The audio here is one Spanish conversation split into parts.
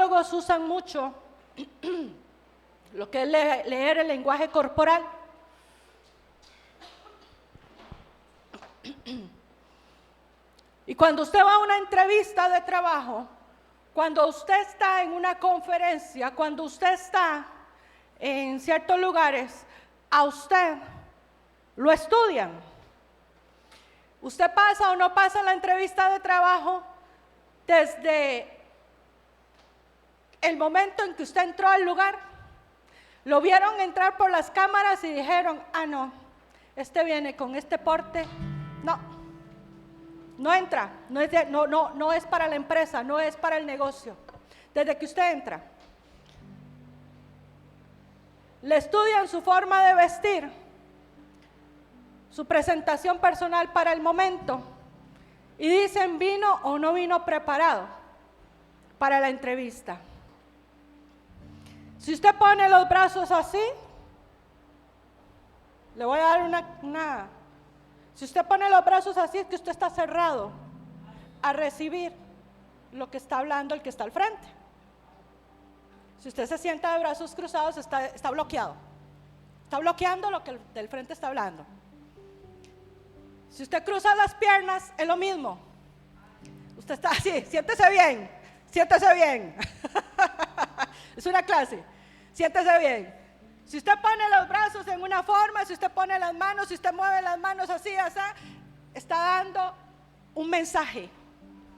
psicólogos usan mucho lo que es leer el lenguaje corporal. Y cuando usted va a una entrevista de trabajo, cuando usted está en una conferencia, cuando usted está en ciertos lugares, a usted lo estudian. Usted pasa o no pasa la entrevista de trabajo desde el momento en que usted entró al lugar. Lo vieron entrar por las cámaras y dijeron, no, este viene con este porte, no entra, no es para la empresa, no es para el negocio. Desde que usted entra, le estudian su forma de vestir, su presentación personal para el momento y dicen vino o no vino preparado para la entrevista. Si usted pone los brazos así, le voy a dar si usted pone los brazos así, es que usted está cerrado a recibir lo que está hablando el que está al frente. Si usted se sienta de brazos cruzados, está bloqueado. Está bloqueando lo que el del frente está hablando. Si usted cruza las piernas, es lo mismo. Usted está así, siéntese bien. Es una clase, siéntese bien. Si usted pone los brazos en una forma, si usted pone las manos, si usted mueve las manos así, está dando un mensaje,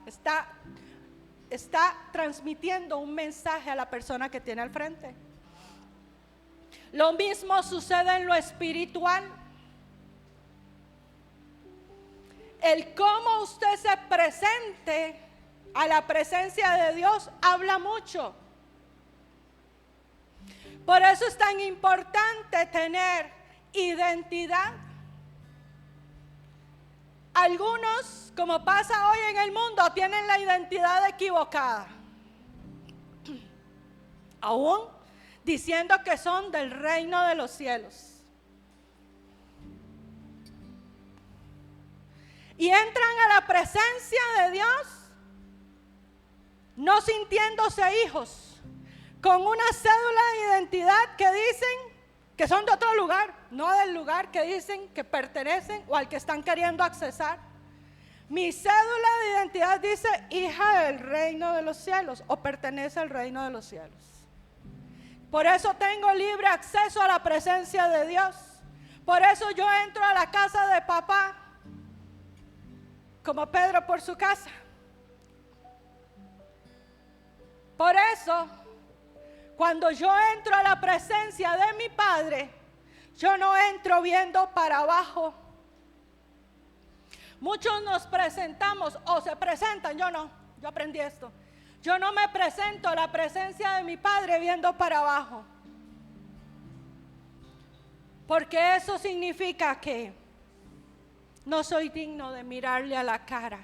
está transmitiendo un mensaje a la persona que tiene al frente. Lo mismo sucede en lo espiritual. El cómo usted se presente a la presencia de Dios habla mucho. Por eso es tan importante tener identidad. Algunos, como pasa hoy en el mundo, tienen la identidad equivocada. Aún diciendo que son del reino de los cielos. Y entran a la presencia de Dios no sintiéndose hijos, con una cédula de identidad que dicen que son de otro lugar, no del lugar que dicen que pertenecen o al que están queriendo accesar. Mi cédula de identidad dice hija del reino de los cielos o pertenece al reino de los cielos. Por eso tengo libre acceso a la presencia de Dios. Por eso yo entro a la casa de papá como Pedro por su casa. Por eso, cuando yo entro a la presencia de mi Padre, yo no entro viendo para abajo. Muchos nos presentamos o se presentan, yo no, yo aprendí esto. Yo no me presento a la presencia de mi Padre viendo para abajo. Porque eso significa que no soy digno de mirarle a la cara.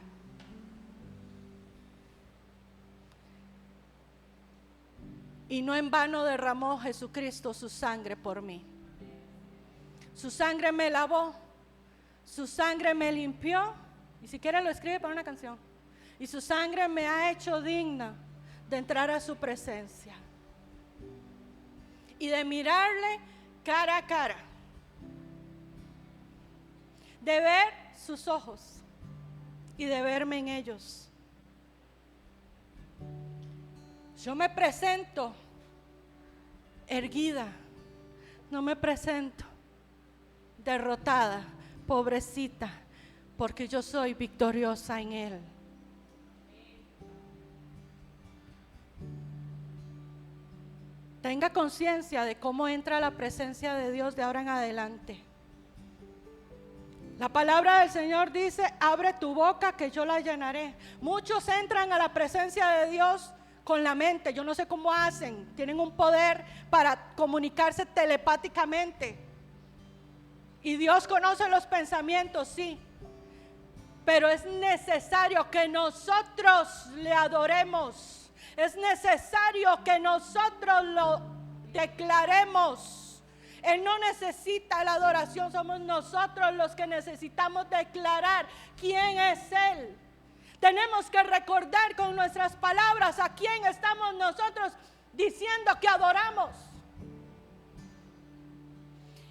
Y no en vano derramó Jesucristo su sangre por mí. Su sangre me lavó, su sangre me limpió. Y si quiere lo escribe para una canción. Y su sangre me ha hecho digna de entrar a su presencia y de mirarle cara a cara, de ver sus ojos y de verme en ellos. Yo me presento erguida, no me presento derrotada, pobrecita, porque yo soy victoriosa en Él. Tenga conciencia de cómo entra la presencia de Dios de ahora en adelante. La palabra del Señor dice, abre tu boca que yo la llenaré. Muchos entran a la presencia de Dios con la mente, yo no sé cómo hacen, tienen un poder para comunicarse telepáticamente. Y Dios conoce los pensamientos, sí. Pero es necesario que nosotros le adoremos. Es necesario que nosotros lo declaremos. Él no necesita la adoración, somos nosotros los que necesitamos declarar quién es Él. Tenemos que recordar con nuestras palabras a quién estamos nosotros diciendo que adoramos.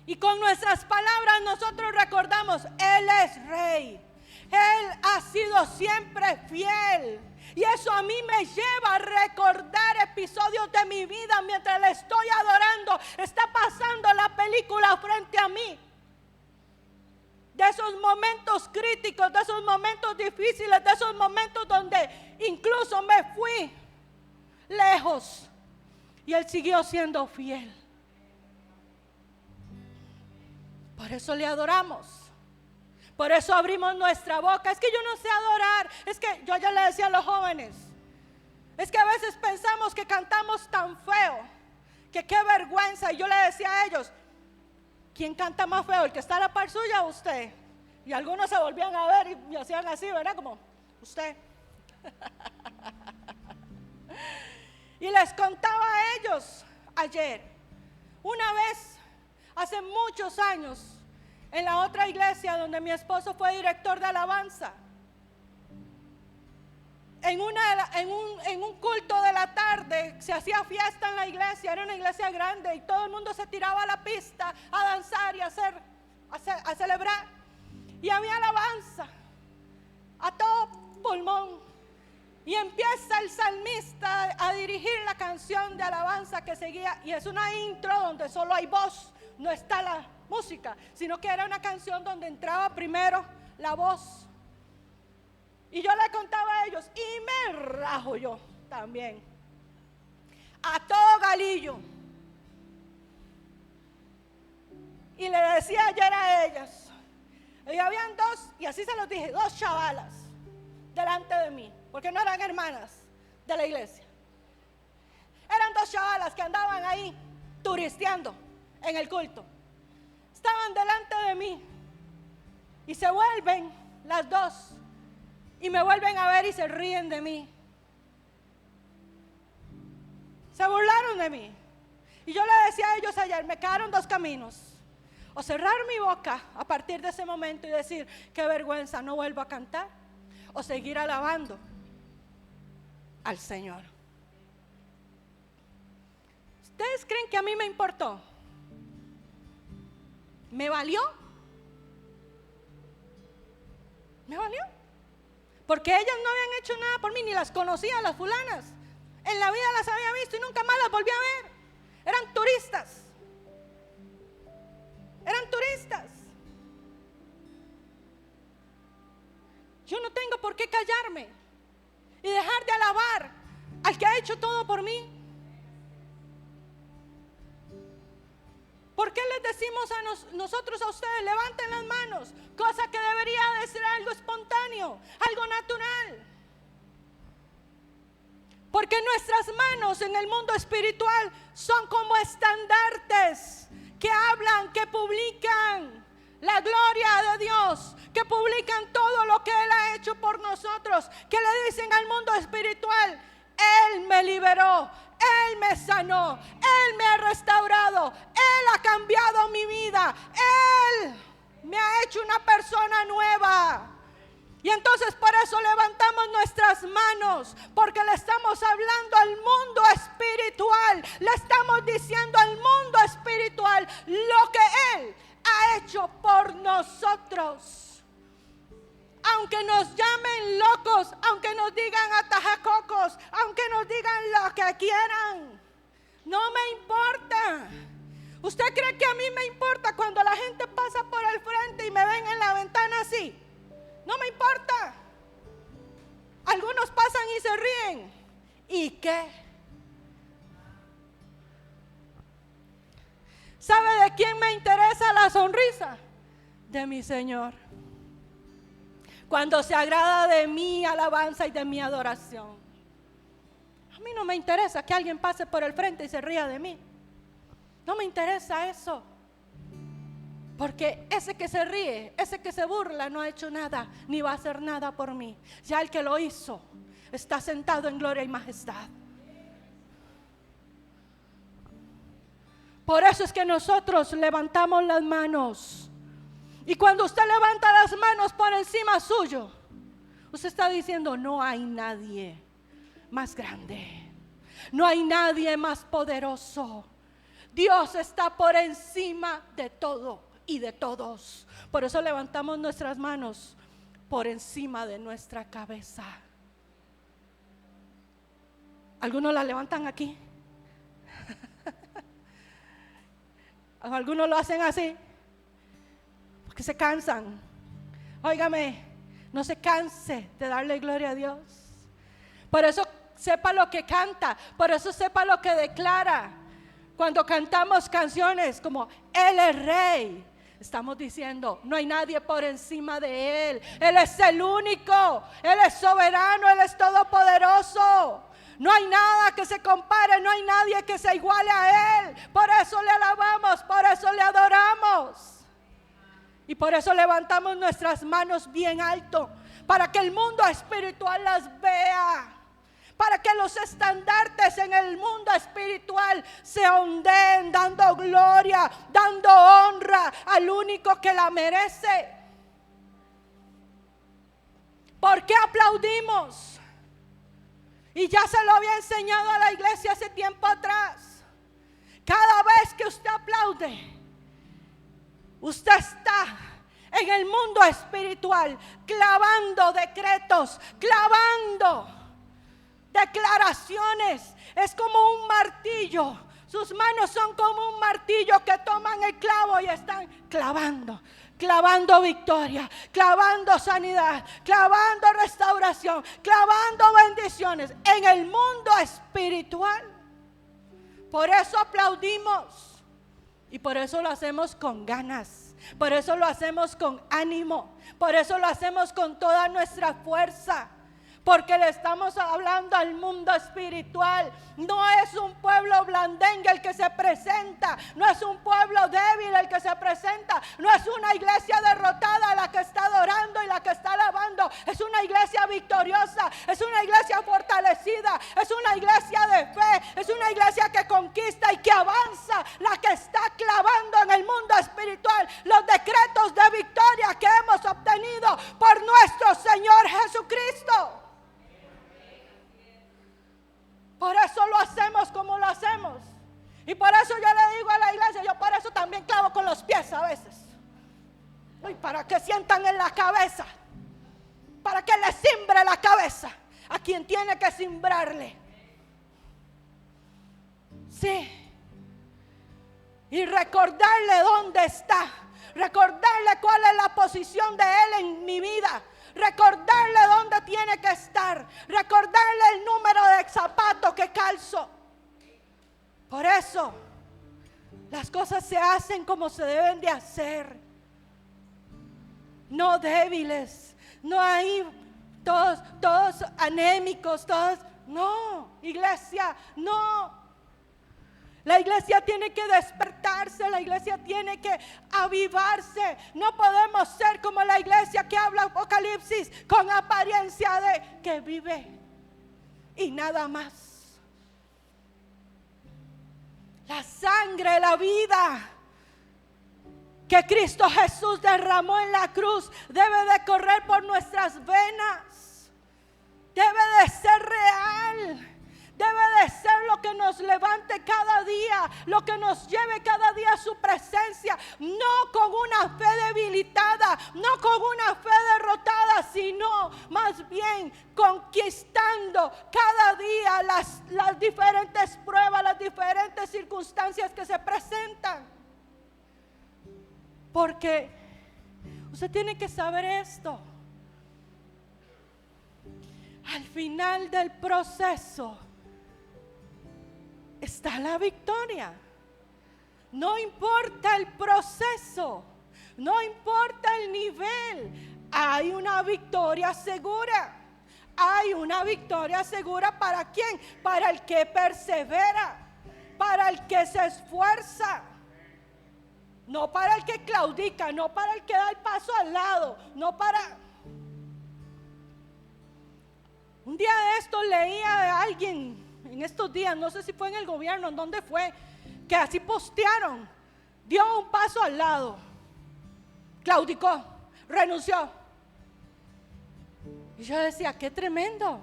Y con nuestras palabras nosotros recordamos, Él es Rey. Él ha sido siempre fiel. Y eso a mí me lleva a recordar episodios de mi vida mientras le estoy adorando. Está pasando la película frente a mí. De esos momentos críticos, de esos momentos difíciles, de esos momentos donde incluso me fui lejos. Y Él siguió siendo fiel. Por eso le adoramos. Por eso abrimos nuestra boca. Es que yo no sé adorar. Es que yo ya le decía a los jóvenes. Es que a veces pensamos que cantamos tan feo. Que qué vergüenza. Y yo le decía a ellos, ¿quién canta más feo? ¿El que está a la par suya o usted? Y algunos se volvían a ver y hacían así, ¿verdad? Como, usted. Y les contaba a ellos ayer. Una vez, hace muchos años, en la otra iglesia donde mi esposo fue director de alabanza, en un culto de la tarde se hacía fiesta en la iglesia. Era una iglesia grande y todo el mundo se tiraba a la pista a danzar y a celebrar. Y había alabanza a todo pulmón. Y empieza el salmista a dirigir la canción de alabanza que seguía. Y es una intro donde solo hay voz, no está la música, sino que era una canción donde entraba primero la voz. Y yo le contaba a ellos, y me rajo yo también, a todo galillo. Y le decía ayer a ellas, y habían dos, y así se los dije, dos chavalas delante de mí, porque no eran hermanas de la iglesia. Eran dos chavalas que andaban ahí turisteando en el culto. Estaban delante de mí y se vuelven las dos y me vuelven a ver y se ríen de mí. Se burlaron de mí. Y yo le decía a ellos ayer, me quedaron dos caminos: o cerrar mi boca a partir de ese momento y decir, qué vergüenza, no vuelvo a cantar, o seguir alabando al Señor. ¿Ustedes creen que a mí me importó? ¿Me valió? ¿Me valió? Porque ellas no habían hecho nada por mí, ni las conocía, las fulanas. En la vida las había visto y nunca más las volví a ver. Eran turistas. Eran turistas. Yo no tengo por qué callarme y dejar de alabar al que ha hecho todo por mí. ¿Por qué les decimos a nosotros a ustedes, levanten las manos? Cosa que debería de ser algo espontáneo, algo natural. Porque nuestras manos en el mundo espiritual son como estandartes que hablan, que publican la gloria de Dios, que publican todo lo que Él ha hecho por nosotros, que le dicen al mundo espiritual, Él me liberó, Él me sanó, Él me ha restaurado, Él ha cambiado mi vida, Él me ha hecho una persona nueva. Y entonces por eso levantamos nuestras manos, porque le estamos hablando al mundo espiritual, le estamos diciendo al mundo espiritual lo que Él ha hecho por nosotros. Aunque nos llamen locos, aunque nos digan atajacocos, aunque nos digan lo que quieran, no me importa. ¿Usted cree que a mí me importa cuando la gente pasa por el frente y me ven en la ventana así? No me importa. Algunos pasan y se ríen. ¿Y qué? ¿Sabe de quién me interesa la sonrisa? De mi Señor. Cuando se agrada de mi alabanza y de mi adoración. A mí no me interesa que alguien pase por el frente y se ría de mí. No me interesa eso. Porque ese que se ríe, ese que se burla no ha hecho nada, ni va a hacer nada por mí. Ya el que lo hizo está sentado en gloria y majestad. Por eso es que nosotros levantamos las manos. Y cuando usted levanta las manos por encima suyo, Usted está diciendo, no hay nadie más grande, no hay nadie más poderoso. Dios está por encima de todo y de todos. Por eso levantamos nuestras manos por encima de nuestra cabeza. ¿Algunos la levantan aquí? Algunos lo hacen así porque se cansan. Óigame, no se canse de darle gloria a Dios. Por eso sepa lo que canta, por eso sepa lo que declara. Cuando cantamos canciones como Él es Rey, estamos diciendo, no hay nadie por encima de Él. Él es el único, Él es soberano, Él es todopoderoso. No hay nada que se compare, no hay nadie que se iguale a Él. Por eso le alabamos, por eso le adoramos. Y por eso levantamos nuestras manos bien alto, para que el mundo espiritual las vea. Para que los estandartes en el mundo espiritual se ondeen, dando gloria, dando honra al único que la merece. ¿Por qué aplaudimos? Y ya se lo había enseñado a la iglesia hace tiempo atrás. Cada vez que usted aplaude, usted está en el mundo espiritual clavando decretos, clavando declaraciones. Es como un martillo. Sus manos son como un martillo que toman el clavo y están clavando. Clavando victoria, clavando sanidad, clavando restauración, clavando bendiciones en el mundo espiritual. Por eso aplaudimos y por eso lo hacemos con ganas, por eso lo hacemos con ánimo, por eso lo hacemos con toda nuestra fuerza. Porque le estamos hablando al mundo espiritual. No es un pueblo blandengue el que se presenta. No es un pueblo débil el que se presenta. No es una iglesia derrotada la que está adorando y la que está alabando. Es una iglesia victoriosa. Es una iglesia fortalecida. Es una iglesia de fe. Es una iglesia que conquista y que avanza. La que está clavando en el mundo espiritual los decretos de victoria que hemos obtenido por nuestro Señor Jesucristo. Por eso lo hacemos como lo hacemos. Y por eso yo le digo a la iglesia, yo por eso también clavo con los pies a veces. Uy, para que sientan en la cabeza. Para que le cimbre la cabeza a quien tiene que cimbrarle. Sí. Y recordarle dónde está. Recordarle cuál es la posición de Él en mi vida. Recordarle dónde tiene que estar. Recordarle el número de zapato que calzo. Por eso las cosas se hacen como se deben de hacer. No débiles. No hay todos anémicos. Todos. No, iglesia, no. La iglesia tiene que despertarse, la iglesia tiene que avivarse. No podemos ser como la iglesia que habla Apocalipsis con apariencia de que vive y nada más. La sangre, la vida que Cristo Jesús derramó en la cruz debe de correr por nuestras venas. Debe de ser real. Debe de ser lo que nos levante cada día, lo que nos lleve cada día a su presencia, no con una fe debilitada, no con una fe derrotada, sino más bien conquistando cada día las diferentes pruebas, las diferentes circunstancias que se presentan. Porque usted tiene que saber esto. Al final del proceso está la victoria. No importa el proceso, no importa el nivel, hay una victoria segura. Hay una victoria segura ¿para quién? Para el que persevera, para el que se esfuerza. No para el que claudica, no para el que da el paso al lado, no para... Un día de esto leía a alguien, en estos días, no sé si fue en el gobierno, en dónde fue, que así postearon, dio un paso al lado, claudicó, renunció. Y Y yo decía, qué tremendo.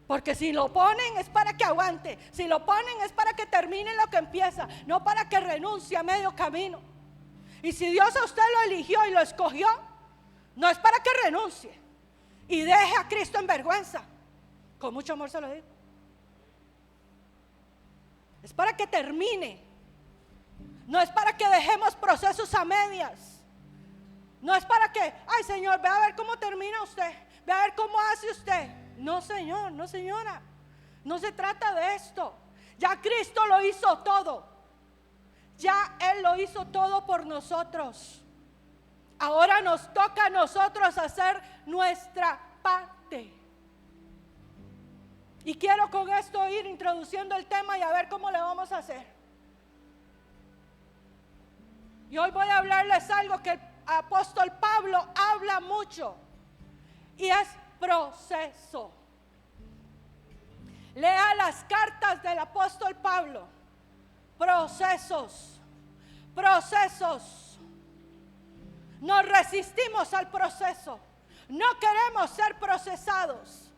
Porque si lo ponen es para que aguante. Si lo ponen es para que termine lo que empieza, no para que renuncie a medio camino. Y si Dios a usted lo eligió y lo escogió, no es para que renuncie y deje a Cristo en vergüenza. Con mucho amor se lo digo. Es para que termine. No es para que dejemos procesos a medias. No es para que, ay Señor, ve a ver cómo termina usted, ve a ver cómo hace usted. No Señor, no señora, no se trata de esto. Ya Cristo lo hizo todo. Ya Él lo hizo todo por nosotros. Ahora nos toca a nosotros hacer nuestra parte. Y quiero con esto ir introduciendo el tema y a ver cómo le vamos a hacer. Y hoy voy a hablarles algo que el apóstol Pablo habla mucho, y es proceso. Lea las cartas del apóstol Pablo. Procesos, procesos. Nos resistimos al proceso. No queremos ser procesados.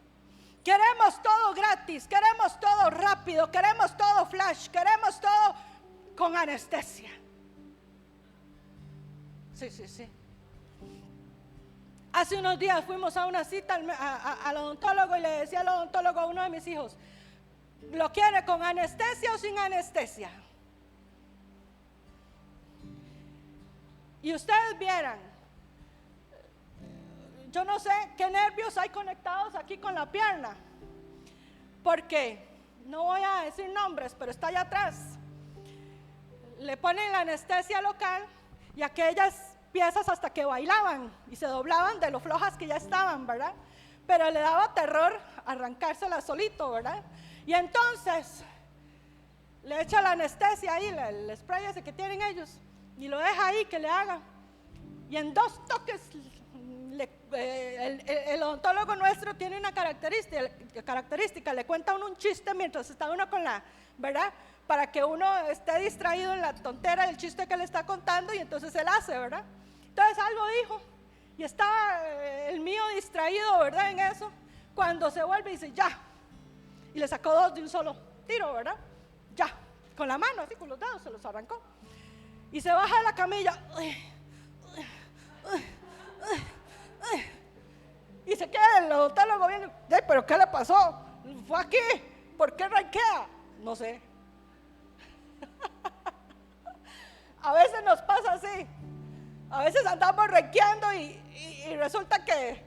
Queremos todo gratis, queremos todo rápido, queremos todo flash, queremos todo con anestesia. Sí. Hace unos días fuimos a una cita al odontólogo y le decía al odontólogo a uno de mis hijos, ¿lo quiere con anestesia o sin anestesia? Y ustedes vieran, yo no sé qué nervios hay conectados aquí con la pierna, porque no voy a decir nombres, pero está allá atrás. Le ponen la anestesia local y aquellas piezas hasta que bailaban y se doblaban de lo flojas que ya estaban, ¿verdad? Pero le daba terror arrancárselas solito, ¿verdad? Y entonces le echa la anestesia ahí, el spray ese que tienen ellos, y lo deja ahí que le haga. Y en 2 toques, el odontólogo nuestro tiene una característica, le cuenta a uno un chiste mientras está uno con la, ¿verdad? Para que uno esté distraído en la tontera del chiste que le está contando, y entonces él hace, ¿verdad? Entonces algo dijo, y estaba el mío distraído, ¿verdad? En eso, cuando se vuelve y dice, ya, y le sacó 2 de un solo tiro, ¿verdad? Ya, con la mano, así con los dedos, se los arrancó, y se baja de la camilla, y se queda el odontólogo viendo, ¿pero qué le pasó? ¿Fue aquí? ¿Por qué ranquea? No sé. A veces nos pasa así. A veces andamos renqueando y resulta que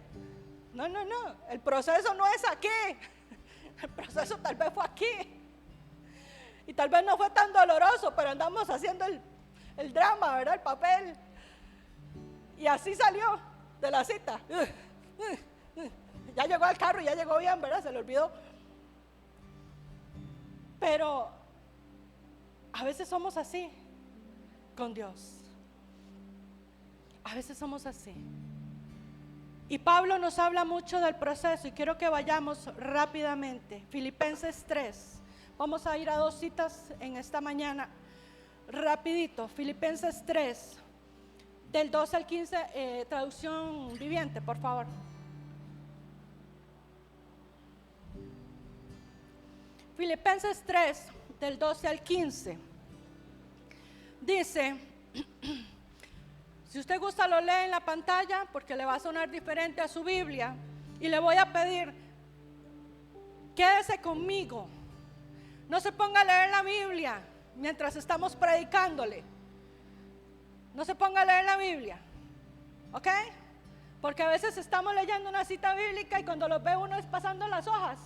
no, el proceso no es aquí. El proceso tal vez fue aquí. Y tal vez no fue tan doloroso, pero andamos haciendo el drama, ¿verdad? El papel. Y así salió de la cita. Ya llegó al carro y ya llegó bien, ¿verdad? Se le olvidó. Pero a veces somos así con Dios. A veces somos así. Y Pablo nos habla mucho del proceso y quiero que vayamos rápidamente. Filipenses 3. Vamos a ir a 2 citas en esta mañana. Rapidito. Filipenses 3. Del 12 al 15, traducción viviente, por favor. Filipenses 3, del 12 al 15. Dice, si usted gusta lo lee en la pantalla porque le va a sonar diferente a su Biblia. Y le voy a pedir, quédese conmigo. No se ponga a leer la Biblia mientras estamos predicándole. No se ponga a leer la Biblia, ¿ok? Porque a veces estamos leyendo una cita bíblica y cuando lo ve uno es pasando las hojas.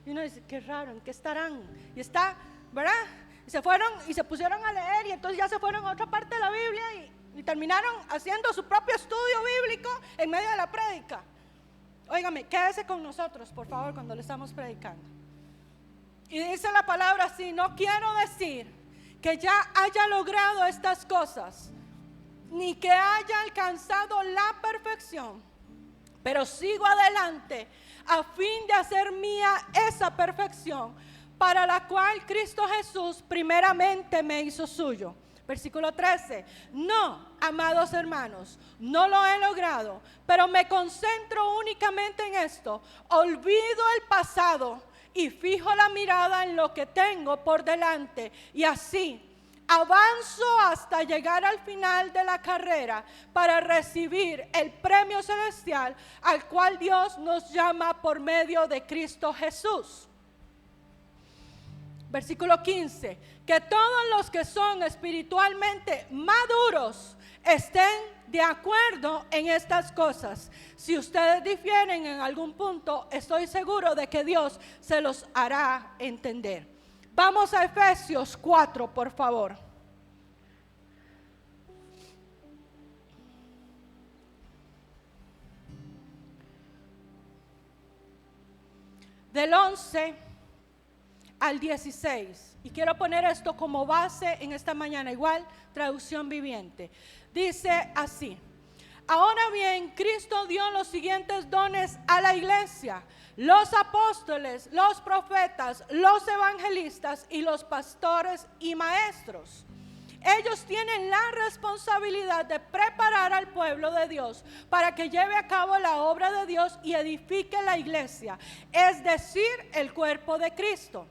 Y uno dice, qué raro, ¿en qué estarán? Y está, ¿verdad? Y se fueron y se pusieron a leer y entonces ya se fueron a otra parte de la Biblia y terminaron haciendo su propio estudio bíblico en medio de la prédica. Óigame, quédese con nosotros, por favor, cuando le estamos predicando. Y dice la palabra así, no quiero decir que ya haya logrado estas cosas, ni que haya alcanzado la perfección, pero sigo adelante a fin de hacer mía esa perfección para la cual Cristo Jesús primeramente me hizo suyo. Versículo 13. No, amados hermanos, no lo he logrado, pero me concentro únicamente en esto. Olvido el pasado y fijo la mirada en lo que tengo por delante. Y así avanzo hasta llegar al final de la carrera para recibir el premio celestial al cual Dios nos llama por medio de Cristo Jesús. Versículo 15, que todos los que son espiritualmente maduros estén de acuerdo en estas cosas. Si ustedes difieren en algún punto, estoy seguro de que Dios se los hará entender. Vamos a Efesios 4, por favor. Del 11 al 16, y quiero poner esto como base en esta mañana, igual traducción viviente. Dice así: ahora bien, Cristo dio los siguientes dones a la iglesia: los apóstoles, los profetas, los evangelistas y los pastores y maestros. Ellos tienen la responsabilidad de preparar al pueblo de Dios para que lleve a cabo la obra de Dios y edifique la iglesia, es decir, el cuerpo de Cristo.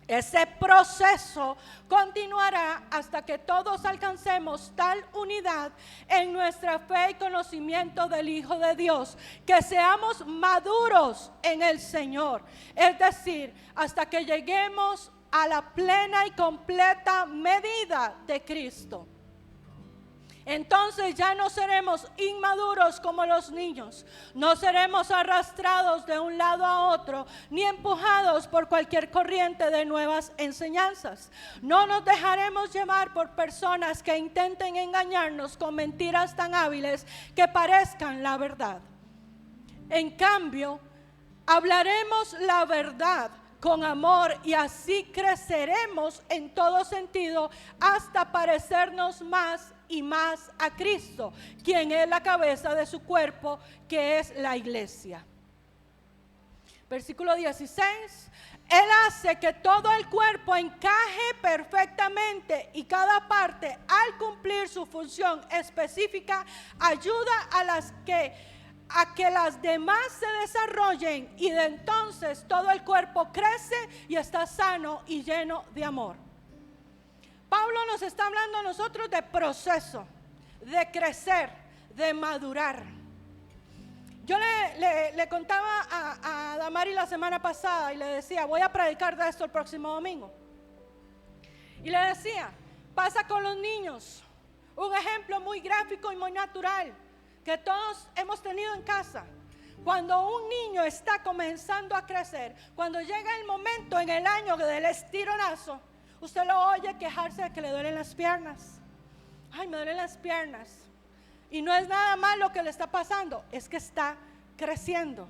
Ese proceso continuará hasta que todos alcancemos tal unidad en nuestra fe y conocimiento del Hijo de Dios, que seamos maduros en el Señor, es decir, hasta que lleguemos a la plena y completa medida de Cristo. Entonces ya no seremos inmaduros como los niños, no seremos arrastrados de un lado a otro, ni empujados por cualquier corriente de nuevas enseñanzas. No nos dejaremos llevar por personas que intenten engañarnos con mentiras tan hábiles que parezcan la verdad. En cambio, hablaremos la verdad con amor, y así creceremos en todo sentido hasta parecernos más y más a Cristo, quien es la cabeza de su cuerpo, que es la iglesia. Versículo 16. Él hace que todo el cuerpo encaje perfectamente, y cada parte, al cumplir su función específica, ayuda a que las demás se desarrollen, y de entonces todo el cuerpo crece y está sano y lleno de amor. Pablo nos está hablando a nosotros de proceso, de crecer, de madurar. Yo le contaba a Damari la semana pasada y le decía: voy a predicar de esto el próximo domingo. Y le decía: pasa con los niños. Un ejemplo muy gráfico y muy natural que todos hemos tenido en casa. Cuando un niño está comenzando a crecer, cuando llega el momento en el año del estironazo, usted lo oye quejarse de que le duelen las piernas. Ay, me duelen las piernas. Y no es nada malo que le está pasando, es que está creciendo.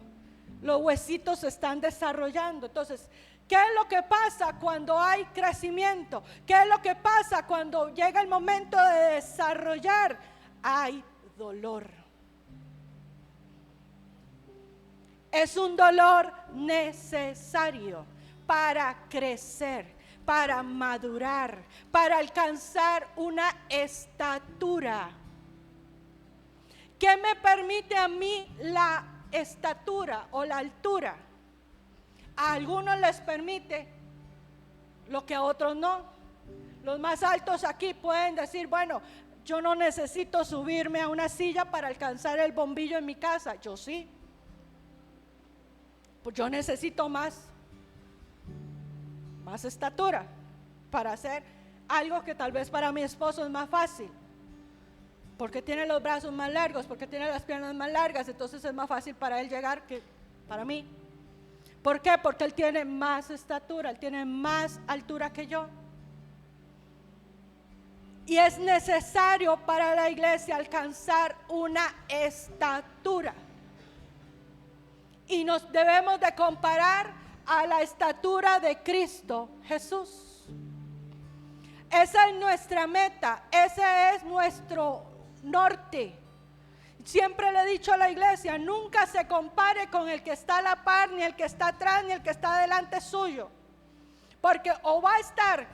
Los huesitos se están desarrollando. Entonces, ¿qué es lo que pasa cuando hay crecimiento? ¿Qué es lo que pasa cuando llega el momento de desarrollar? Hay dolor. Es un dolor necesario para crecer, para madurar, para alcanzar una estatura. ¿Qué me permite a mí la estatura o la altura? A algunos les permite lo que a otros no. Los más altos aquí pueden decir: bueno, yo no necesito subirme a una silla para alcanzar el bombillo en mi casa. Yo sí. Pues yo necesito más estatura para hacer algo que tal vez para mi esposo es más fácil, porque tiene los brazos más largos, porque tiene las piernas más largas, entonces es más fácil para él llegar que para mí. ¿Por qué? Porque él tiene más estatura, él tiene más altura que yo. Y es necesario para la iglesia alcanzar una estatura. Y nos debemos de comparar a la estatura de Cristo Jesús. Esa es nuestra meta, ese es nuestro norte. Siempre le he dicho a la iglesia: nunca se compare con el que está a la par, ni el que está atrás, ni el que está delante suyo, porque o va a estar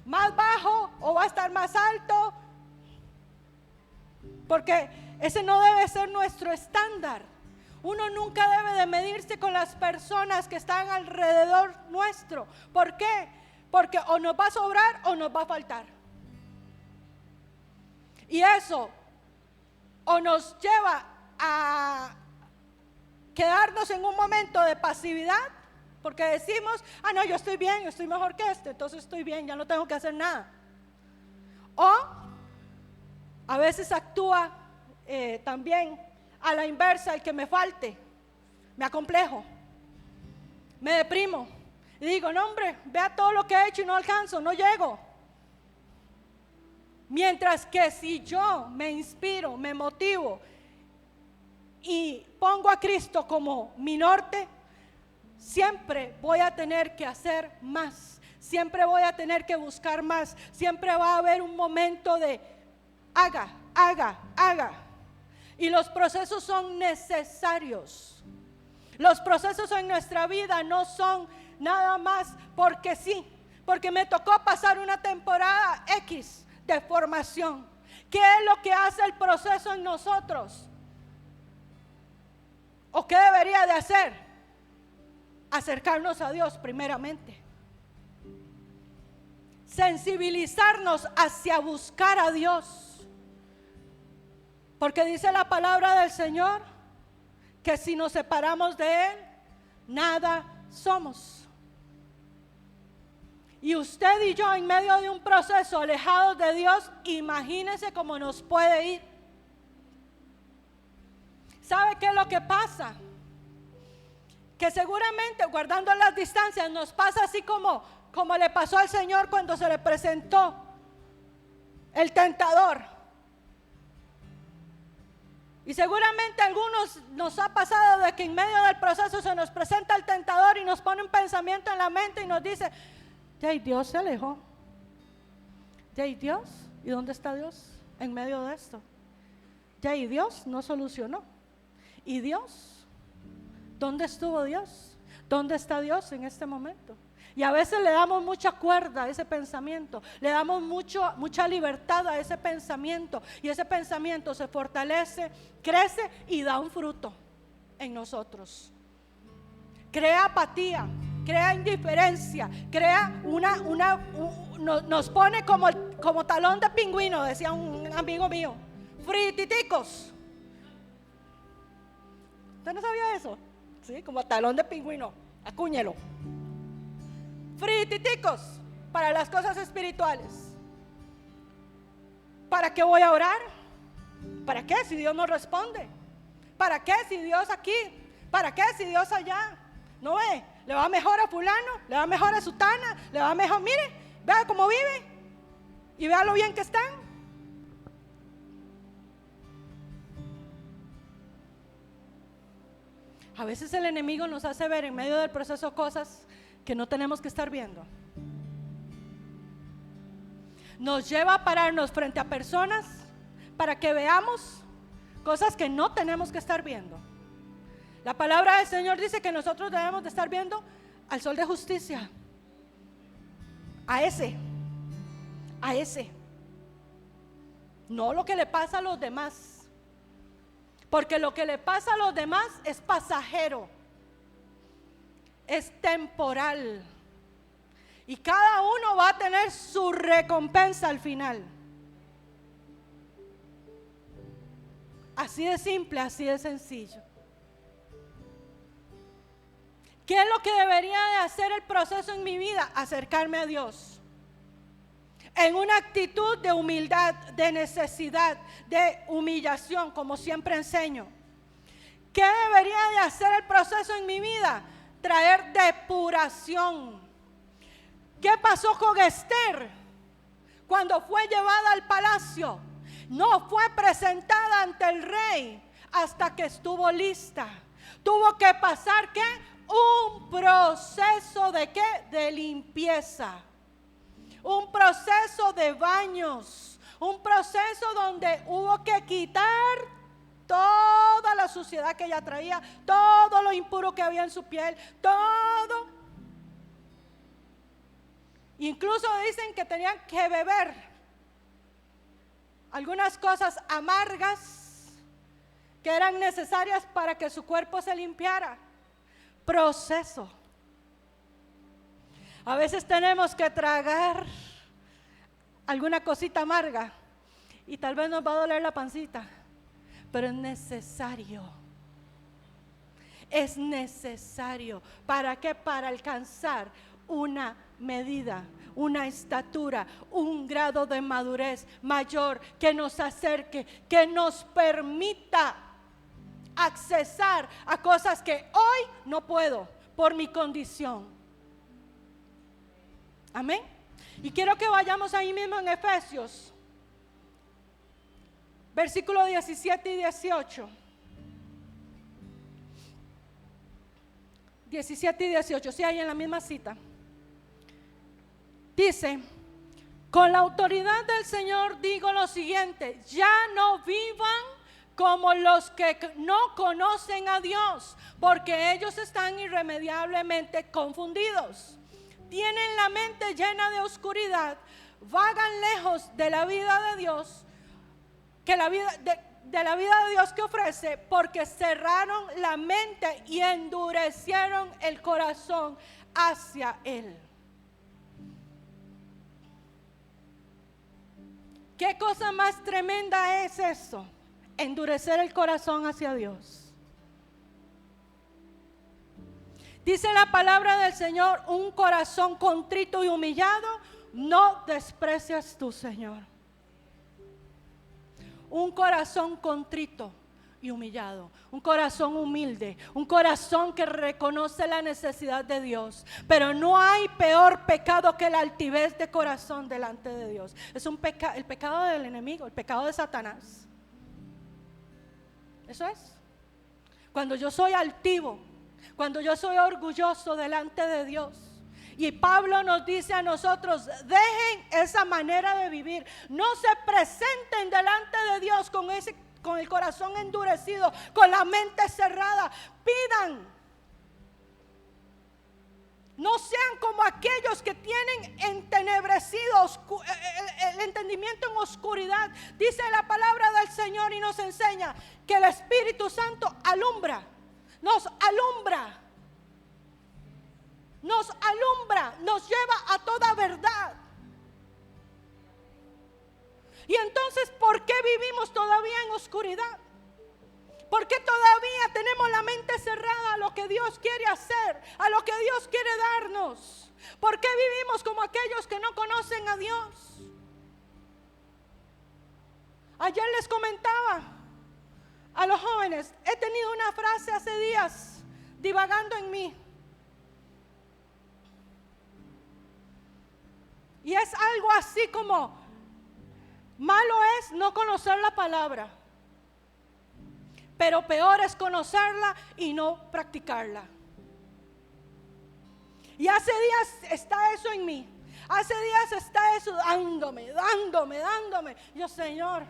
más bajo o va a estar más alto, porque ese no debe ser nuestro estándar. Uno nunca debe de medirse con las personas que están alrededor nuestro. ¿Por qué? Porque o nos va a sobrar o nos va a faltar. Y eso o nos lleva a quedarnos en un momento de pasividad, porque decimos, no, yo estoy bien, yo estoy mejor que este, entonces estoy bien, ya no tengo que hacer nada. O a veces actúa también a la inversa, el que me falte, me acomplejo, me deprimo y digo, no hombre, vea todo lo que he hecho y no alcanzo, no llego. Mientras que si yo me inspiro, me motivo y pongo a Cristo como mi norte, siempre voy a tener que hacer más, siempre voy a tener que buscar más, siempre va a haber un momento de haga. Y los procesos son necesarios. Los procesos en nuestra vida no son nada más porque sí, porque me tocó pasar una temporada X de formación. ¿Qué es lo que hace el proceso en nosotros? ¿O qué debería de hacer? Acercarnos a Dios primeramente. Sensibilizarnos hacia buscar a Dios. Porque dice la palabra del Señor que si nos separamos de Él, nada somos. Y usted y yo en medio de un proceso alejados de Dios, imagínese cómo nos puede ir. ¿Sabe qué es lo que pasa? Que seguramente guardando las distancias nos pasa así como le pasó al Señor cuando se le presentó el tentador. Y seguramente a algunos nos ha pasado de que en medio del proceso se nos presenta el tentador y nos pone un pensamiento en la mente y nos dice, ya y Dios se alejó. Ya y Dios, ¿y dónde está Dios en medio de esto? Ya y Dios no solucionó. ¿Y Dios? ¿Dónde estuvo Dios? ¿Dónde está Dios en este momento? Y a veces le damos mucha cuerda a ese pensamiento, le damos mucha libertad a ese pensamiento, y ese pensamiento se fortalece, crece y da un fruto en nosotros. Crea apatía, crea indiferencia, crea nos pone como talón de pingüino, decía un amigo mío, frititicos. ¿Usted no sabía eso? Sí, como talón de pingüino, acúñelo. Frititicos para las cosas espirituales. ¿Para qué voy a orar? ¿Para qué si Dios no responde? ¿Para qué si Dios aquí? ¿Para qué si Dios allá? ¿No ve? Le va mejor a fulano, le va mejor a sutana, le va mejor, mire, vea cómo vive y vea lo bien que están. A veces el enemigo nos hace ver en medio del proceso cosas que no tenemos que estar viendo. Nos lleva a pararnos frente a personas para que veamos cosas que no tenemos que estar viendo. La palabra del Señor dice que nosotros debemos de estar viendo al sol de justicia, a ese, no lo que le pasa a los demás. Porque lo que le pasa a los demás es pasajero, es temporal, y cada uno va a tener su recompensa al final. Así de simple, así de sencillo. ¿Qué es lo que debería de hacer el proceso en mi vida? Acercarme a Dios en una actitud de humildad, de necesidad, de humillación, como siempre enseño. ¿Qué debería de hacer el proceso en mi vida? Traer depuración. ¿Qué pasó con Esther cuando fue llevada al palacio? No fue presentada ante el rey hasta que estuvo lista. Tuvo que pasar ¿qué? Un proceso de ¿qué? De limpieza. Un proceso de baños, un proceso donde hubo que quitar toda la suciedad que ella traía, todo lo impuro que había en su piel, todo. Incluso dicen que tenían que beber algunas cosas amargas que eran necesarias para que su cuerpo se limpiara. Proceso. A veces tenemos que tragar alguna cosita amarga y tal vez nos va a doler la pancita, pero es necesario. Es necesario. ¿Para qué? Para alcanzar una medida, una estatura, un grado de madurez mayor que nos acerque, que nos permita accesar a cosas que hoy no puedo por mi condición. Amén. Y quiero que vayamos ahí mismo en Efesios, versículo 17 y 18. 17 y 18, sí, ahí en la misma cita. Dice: con la autoridad del Señor digo lo siguiente: ya no vivan como los que no conocen a Dios, porque ellos están irremediablemente confundidos. Tienen la mente llena de oscuridad, vagan lejos de la vida de Dios, que la vida de la vida de Dios que ofrece, porque cerraron la mente y endurecieron el corazón hacia Él. ¿Qué cosa más tremenda es eso? Endurecer el corazón hacia Dios. Dice la palabra del Señor: un corazón contrito y humillado no desprecias tú, Señor. Un corazón contrito y humillado, un corazón humilde, un corazón que reconoce la necesidad de Dios. Pero no hay peor pecado que la altivez de corazón delante de Dios. Es el pecado del enemigo, el pecado de Satanás. Eso es. Cuando yo soy altivo, cuando yo soy orgulloso delante de Dios. Y Pablo nos dice a nosotros: dejen esa manera de vivir. No se presenten delante de Dios con el corazón endurecido, con la mente cerrada. Pidan. No sean como aquellos que tienen entenebrecido el entendimiento en oscuridad. Dice la palabra del Señor y nos enseña que el Espíritu Santo nos alumbra, nos lleva a toda verdad. Y entonces, ¿por qué vivimos todavía en oscuridad? ¿Por qué todavía tenemos la mente cerrada a lo que Dios quiere hacer, a lo que Dios quiere darnos? ¿Por qué vivimos como aquellos que no conocen a Dios? Ayer les comentaba a los jóvenes, he tenido una frase hace días divagando en mí. Y es algo así como: malo es no conocer la palabra, pero peor es conocerla y no practicarla. Y hace días está eso en mí. Hace días está eso dándome. Yo, Señor,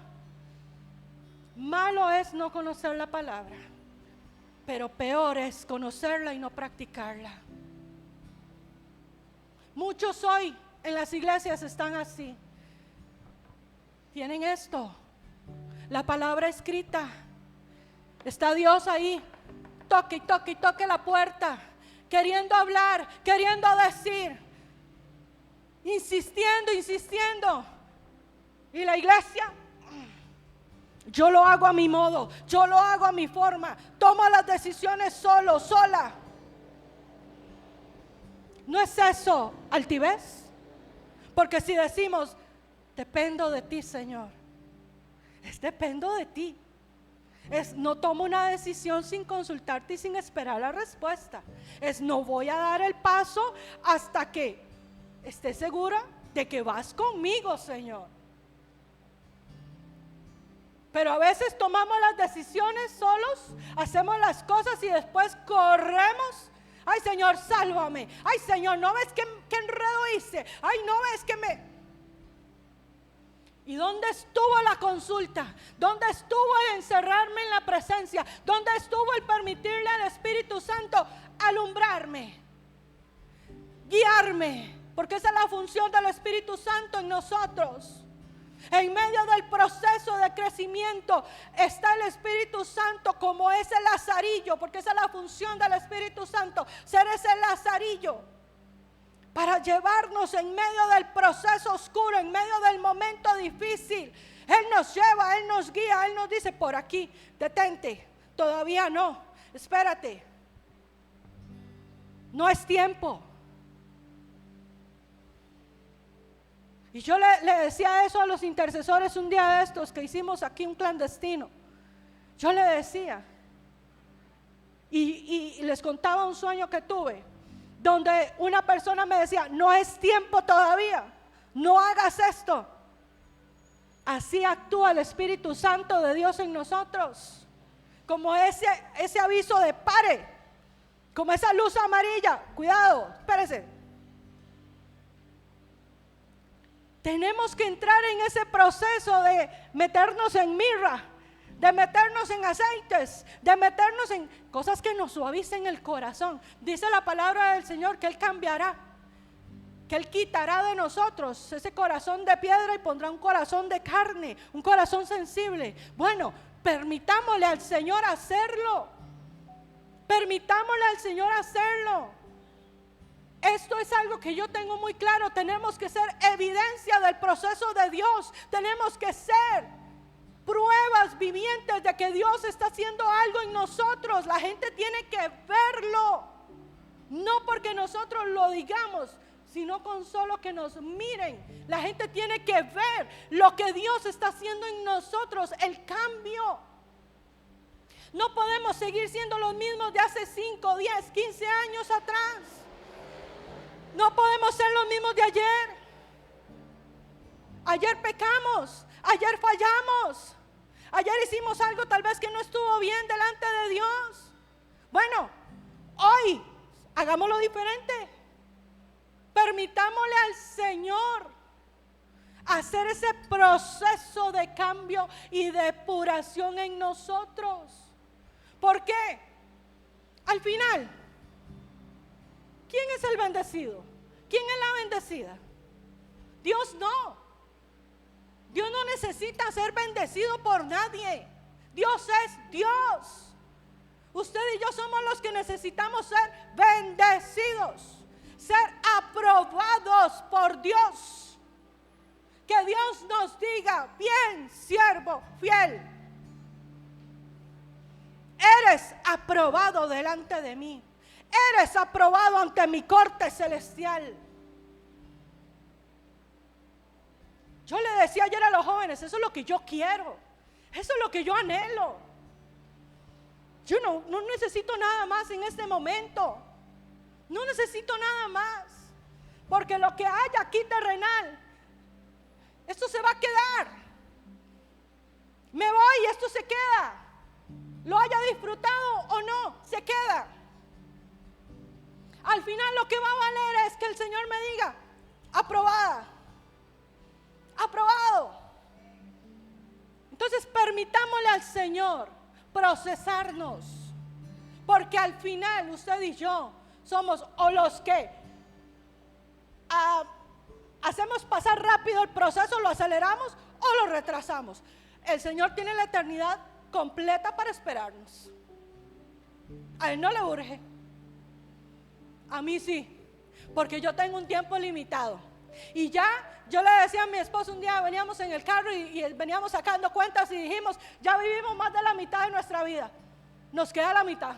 malo es no conocer la palabra, pero peor es conocerla y no practicarla. Muchos hoy en las iglesias están así. Tienen esto, la palabra escrita. Está Dios ahí, toque la puerta, queriendo hablar, queriendo decir, insistiendo. Y la iglesia: yo lo hago a mi modo, yo lo hago a mi forma, tomo las decisiones sola. ¿No es eso altivez? Porque si decimos: dependo de ti, Señor, es dependo de ti. Es no tomo una decisión sin consultarte y sin esperar la respuesta. Es no voy a dar el paso hasta que esté segura de que vas conmigo, Señor. Pero a veces tomamos las decisiones solos, hacemos las cosas y después corremos. Ay, Señor, sálvame. Ay, Señor, ¿no ves qué enredo hice? Ay, ¿no ves que me... ¿Y dónde estuvo la consulta? ¿Dónde estuvo el encerrarme en la presencia? ¿Dónde estuvo el permitirle al Espíritu Santo alumbrarme, guiarme porque esa es la función del Espíritu Santo en nosotros. En medio del proceso de crecimiento está el Espíritu Santo como ese lazarillo, porque esa es la función del Espíritu Santo, ser ese lazarillo para llevarnos en medio del proceso oscuro, en medio del momento difícil. Él nos lleva, Él nos guía, Él nos dice: por aquí, detente, todavía no, espérate, no es tiempo. Y yo le decía eso a los intercesores un día de estos que hicimos aquí un clandestino. Yo le decía y les contaba un sueño que tuve, donde una persona me decía: no es tiempo todavía, no hagas esto. Así actúa el Espíritu Santo de Dios en nosotros, como ese aviso de pare, como esa luz amarilla, cuidado, espérese. Tenemos que entrar en ese proceso de meternos en mirra, de meternos en aceites, de meternos en cosas que nos suavicen el corazón. Dice la palabra del Señor que Él cambiará, que Él quitará de nosotros ese corazón de piedra y pondrá un corazón de carne, un corazón sensible. Bueno, permitámosle al Señor hacerlo. Permitámosle al Señor hacerlo. Esto es algo que yo tengo muy claro. Tenemos que ser evidencia del proceso de Dios. Tenemos que ser pruebas vivientes de que Dios está haciendo algo en nosotros. La gente tiene que verlo, no porque nosotros lo digamos, sino con solo que nos miren. La gente tiene que ver lo que Dios está haciendo en nosotros, el cambio. No podemos seguir siendo los mismos de hace 5, 10, 15 años atrás. No podemos ser los mismos de ayer. Ayer pecamos, ayer fallamos, ayer hicimos algo tal vez que no estuvo bien delante de Dios. Bueno, hoy hagámoslo diferente. Permitámosle al Señor hacer ese proceso de cambio y depuración en nosotros. ¿Por qué? Al final, ¿quién es el bendecido? ¿Quién es la bendecida? Dios no. Dios no necesita ser bendecido por nadie. Dios es Dios. Usted y yo somos los que necesitamos ser bendecidos, ser aprobados por Dios. Que Dios nos diga: bien, siervo fiel, eres aprobado delante de mí. Eres aprobado ante mi corte celestial. Yo le decía ayer a los jóvenes: eso es lo que yo quiero, eso es lo que yo anhelo. Yo no necesito nada más en este momento. No necesito nada más, porque lo que hay aquí terrenal, esto se va a quedar. Me voy y esto se queda. Lo haya disfrutado o no, se queda. Al final lo que va a valer es que el Señor me diga: aprobada, aprobado. Entonces permitámosle al Señor procesarnos, porque al final usted y yo somos o los que hacemos pasar rápido el proceso, lo aceleramos o lo retrasamos. El Señor tiene la eternidad completa para esperarnos. A Él no le urge. A mí sí, porque yo tengo un tiempo limitado. Y ya, yo le decía a mi esposo un día, veníamos en el carro y veníamos sacando cuentas y dijimos: ya vivimos más de la mitad de nuestra vida, nos queda la mitad.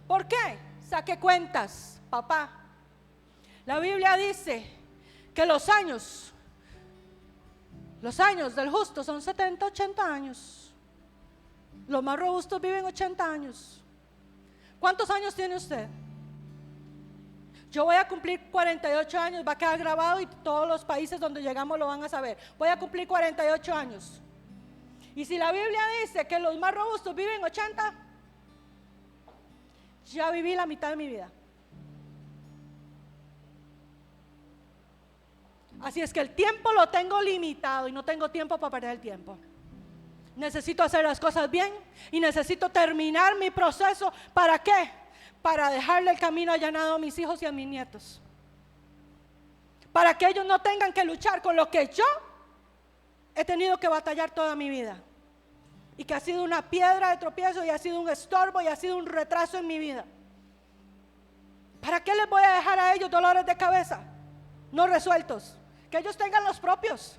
¿Por qué? Saque cuentas, papá. La Biblia dice que los años del justo son 70, 80 años. Los más robustos viven 80 años. ¿Cuántos años tiene usted? Yo voy a cumplir 48 años, va a quedar grabado y todos los países donde llegamos lo van a saber. Voy a cumplir 48 años. Y si la Biblia dice que los más robustos viven 80, ya viví la mitad de mi vida. Así es que el tiempo lo tengo limitado y no tengo tiempo para perder el tiempo. Necesito hacer las cosas bien y necesito terminar mi proceso. ¿Para qué? Para dejarle el camino allanado a mis hijos y a mis nietos. para que ellos no tengan que luchar con lo que yo he tenido que batallar toda mi vida, y que ha sido una piedra de tropiezo, y ha sido un estorbo, y ha sido un retraso en mi vida. ¿Para qué les voy a dejar a ellos dolores de cabeza no resueltos? Que ellos tengan los propios.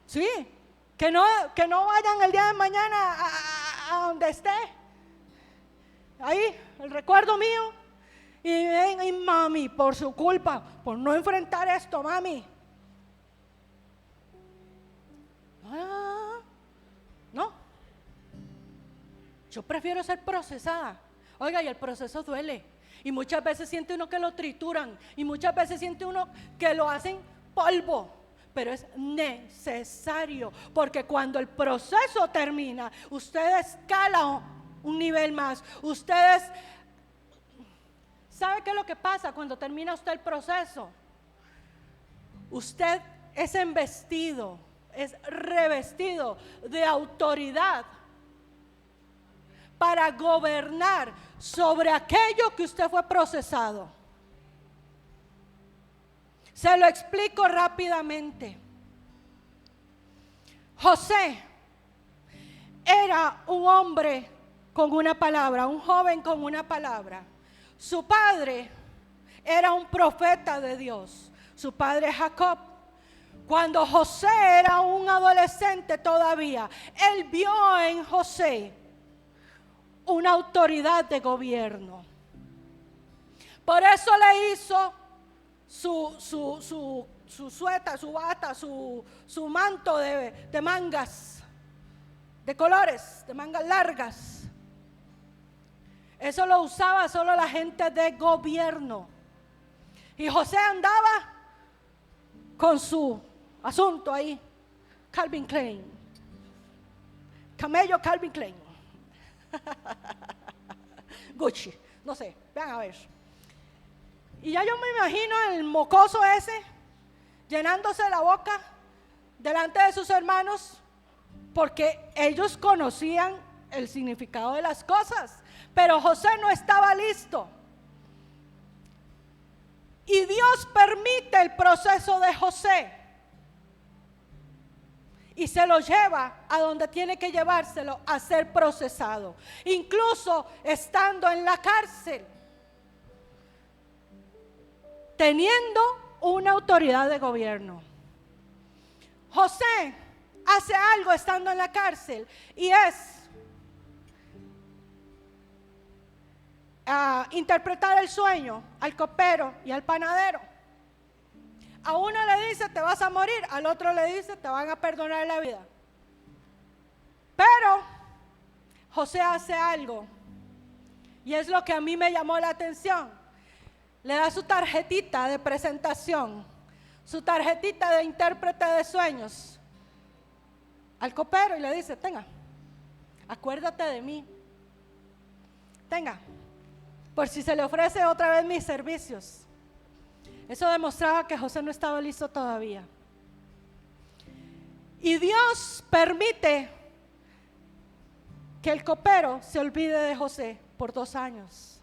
Sí, que no vayan el día de mañana a donde esté, ahí, el recuerdo mío, y ven, y mami, por su culpa, por no enfrentar esto, mami. No, yo prefiero ser procesada. Oiga, y el proceso duele, y muchas veces siente uno que lo trituran, y muchas veces siente uno que lo hacen polvo, pero es necesario, porque cuando el proceso termina, usted escala un nivel más. Ustedes, ¿sabe qué es lo que pasa cuando termina usted el proceso? Usted es embestido, es revestido de autoridad para gobernar sobre aquello que usted fue procesado. Se lo explico rápidamente. José era un hombre con una palabra, un joven con una palabra. Su padre era un profeta de Dios, su padre Jacob. Cuando José era un adolescente todavía, él vio en José una autoridad de gobierno. Por eso le hizo su suéter, su bata, su manto de mangas, de colores, de mangas largas. Eso lo usaba solo la gente de gobierno. Y José andaba con su asunto ahí, Calvin Klein, camello Calvin Klein, Gucci, no sé, vean a ver. Y ya yo me imagino el mocoso ese llenándose la boca delante de sus hermanos, porque ellos conocían el significado de las cosas, pero José no estaba listo. Y Dios permite el proceso de José y se lo lleva a donde tiene que llevárselo, a ser procesado, incluso estando en la cárcel, teniendo una autoridad de gobierno. José hace algo estando en la cárcel, y es interpretar el sueño al copero y al panadero. A uno le dice te vas a morir, al otro le dice te van a perdonar la vida. Pero José hace algo, y es lo que a mí me llamó la atención. Le da su tarjetita de presentación, su tarjetita de intérprete de sueños al copero, y le dice: tenga, acuérdate de mí, tenga, por si se le ofrece otra vez mis servicios. Eso demostraba que José no estaba listo todavía. Y Dios permite que el copero se olvide de José por 2 años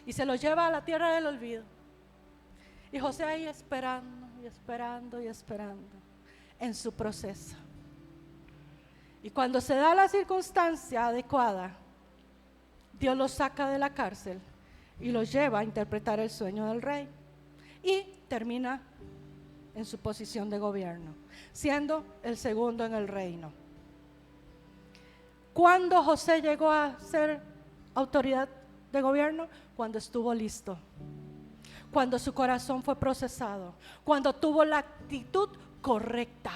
y se lo lleva a la tierra del olvido. Y José ahí esperando y esperando y esperando en su proceso. Y cuando se da la circunstancia adecuada, Dios lo saca de la cárcel y lo lleva a interpretar el sueño del rey, y termina en su posición de gobierno, siendo el segundo en el reino. ¿Cuándo José llegó a ser autoridad de gobierno? Cuando estuvo listo, cuando su corazón fue procesado, cuando tuvo la actitud correcta.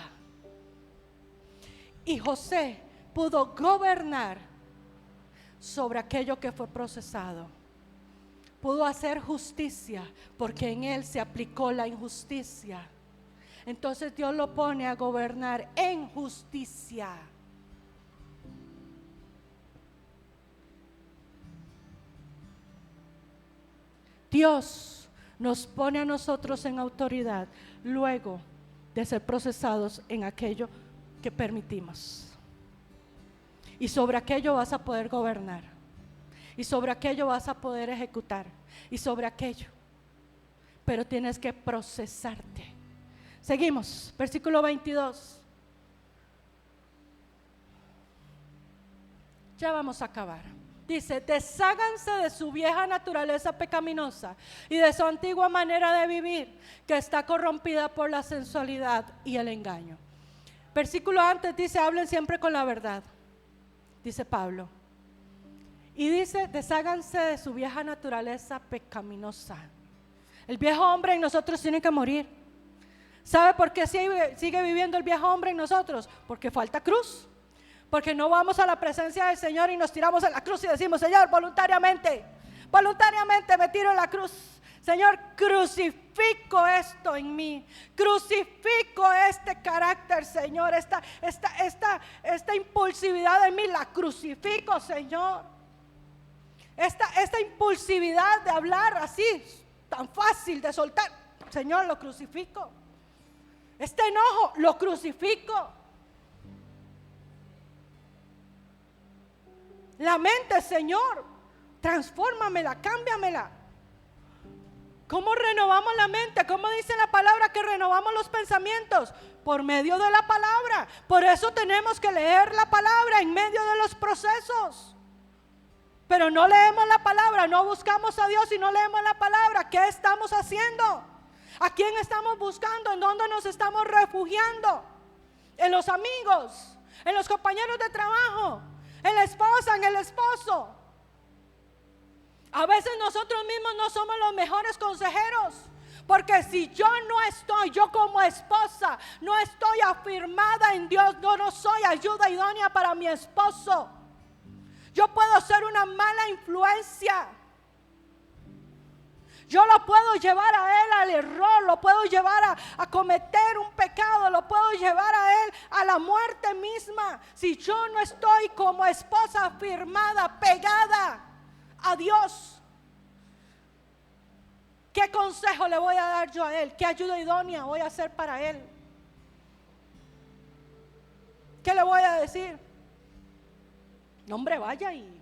Y José pudo gobernar sobre aquello que fue procesado. Pudo hacer justicia porque en él se aplicó la injusticia. Entonces Dios lo pone a gobernar en justicia. Dios nos pone a nosotros en autoridad luego de ser procesados en aquello que permitimos. Y sobre aquello vas a poder gobernar. Y sobre aquello vas a poder ejecutar. Y sobre aquello pero tienes que procesarte. Seguimos, versículo 22. Ya vamos a acabar. Dice: desháganse de su vieja naturaleza pecaminosa y de su antigua manera de vivir, que está corrompida por la sensualidad y el engaño. Versículo antes dice: hablen siempre con la verdad, dice Pablo. Y dice: desháganse de su vieja naturaleza pecaminosa. El viejo hombre en nosotros tiene que morir. ¿Sabe por qué sigue viviendo el viejo hombre en nosotros? Porque falta cruz. Porque no vamos a la presencia del Señor y nos tiramos en la cruz y decimos: Señor, voluntariamente me tiro en la cruz. Señor, crucifico esto en mí, crucifico este carácter, Señor, esta impulsividad en mí, la crucifico, Señor. Esta impulsividad de hablar así, tan fácil de soltar, Señor, lo crucifico. Este enojo, lo crucifico. La mente, Señor, transfórmamela, cámbiamela. ¿Cómo renovamos la mente? ¿Cómo dice la palabra que renovamos los pensamientos? Por medio de la palabra. Por eso tenemos que leer la palabra en medio de los procesos. Pero no leemos la palabra, no buscamos a Dios y no leemos la palabra. ¿Qué estamos haciendo? ¿A quién estamos buscando? ¿En dónde nos estamos refugiando? ¿En los amigos? ¿En los compañeros de trabajo? ¿En la esposa? ¿En el esposo? A veces nosotros mismos no somos los mejores consejeros, porque si yo como esposa, no estoy afirmada en Dios, no soy ayuda idónea para mi esposo. Yo puedo ser una mala influencia. Yo lo puedo llevar a él al error, lo puedo llevar a cometer un pecado, lo puedo llevar a él a la muerte misma. Si yo no estoy como esposa afirmada, pegada a Dios, ¿qué consejo le voy a dar yo a él? ¿Qué ayuda idónea voy a hacer para él? ¿Qué le voy a decir? No, hombre, vaya y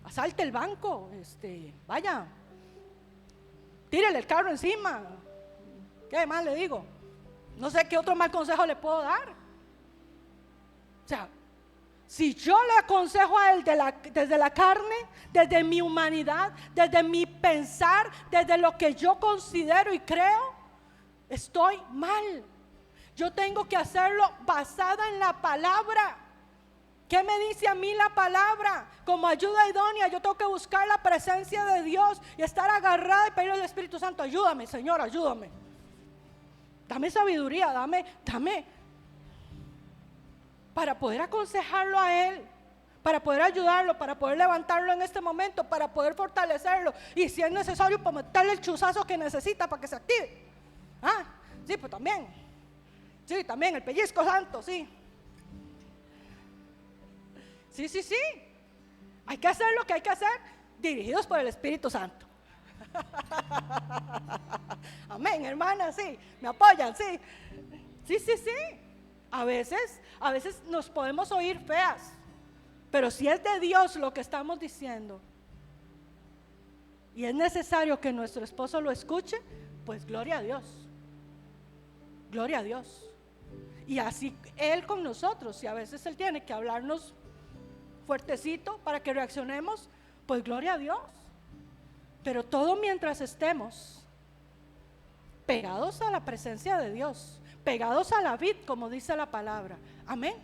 asalte el banco, vaya, tírele el carro encima. ¿Qué más le digo? No sé qué otro mal consejo le puedo dar. O sea, si yo le aconsejo a él desde la carne, desde mi humanidad, desde mi pensar, desde lo que yo considero y creo, estoy mal. Yo tengo que hacerlo basada en la palabra. ¿Qué me dice a mí la palabra? Como ayuda idónea, yo tengo que buscar la presencia de Dios y estar agarrada y pedirle al Espíritu Santo: ayúdame, Señor, ayúdame. Dame sabiduría, dame para poder aconsejarlo a él, para poder ayudarlo, para poder levantarlo en este momento, para poder fortalecerlo, y si es necesario, para meterle el chuzazo que necesita para que se active. Sí, pues también. Sí, también el pellizco santo, sí. Sí. Hay que hacer lo que hay que hacer, dirigidos por el Espíritu Santo. Amén, hermanas, sí. ¿Me apoyan? Sí. Sí. A veces nos podemos oír feas, pero si es de Dios lo que estamos diciendo y es necesario que nuestro esposo lo escuche, pues gloria a Dios. Gloria a Dios. Y así Él con nosotros. Si a veces Él tiene que hablarnos fuertecito para que reaccionemos, pues gloria a Dios. Pero todo mientras estemos pegados a la presencia de Dios, pegados a la vid, como dice la palabra. Amén.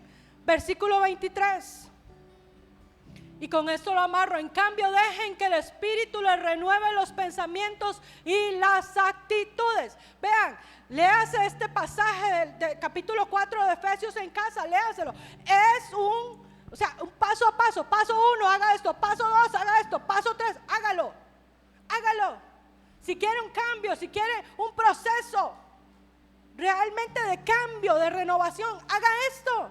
Versículo 23. Y con esto lo amarro: en cambio dejen que el Espíritu les renueve los pensamientos y las actitudes. Vean, léase este pasaje del capítulo 4 de Efesios en casa, léaselo. Es un paso a paso. Paso 1, haga esto. Paso 2, haga esto. Paso 3, hágalo. Si quiere un cambio, si quiere un proceso realmente de cambio, de renovación, haga esto.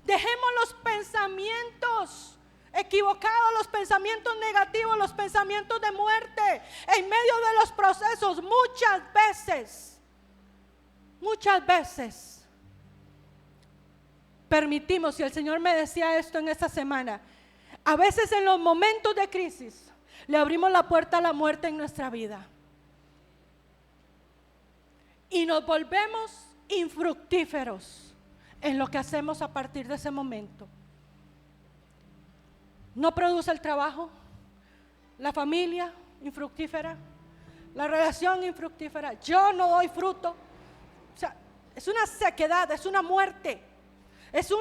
Dejemos los pensamientos equivocados, los pensamientos negativos, los pensamientos de muerte en medio de los procesos. Muchas veces permitimos, y el Señor me decía esto en esta semana, a veces en los momentos de crisis le abrimos la puerta a la muerte en nuestra vida. y nos volvemos infructíferos en lo que hacemos a partir de ese momento. No produce el trabajo, la familia infructífera, la relación infructífera, yo no doy fruto. O sea, es una sequedad, es una muerte. Es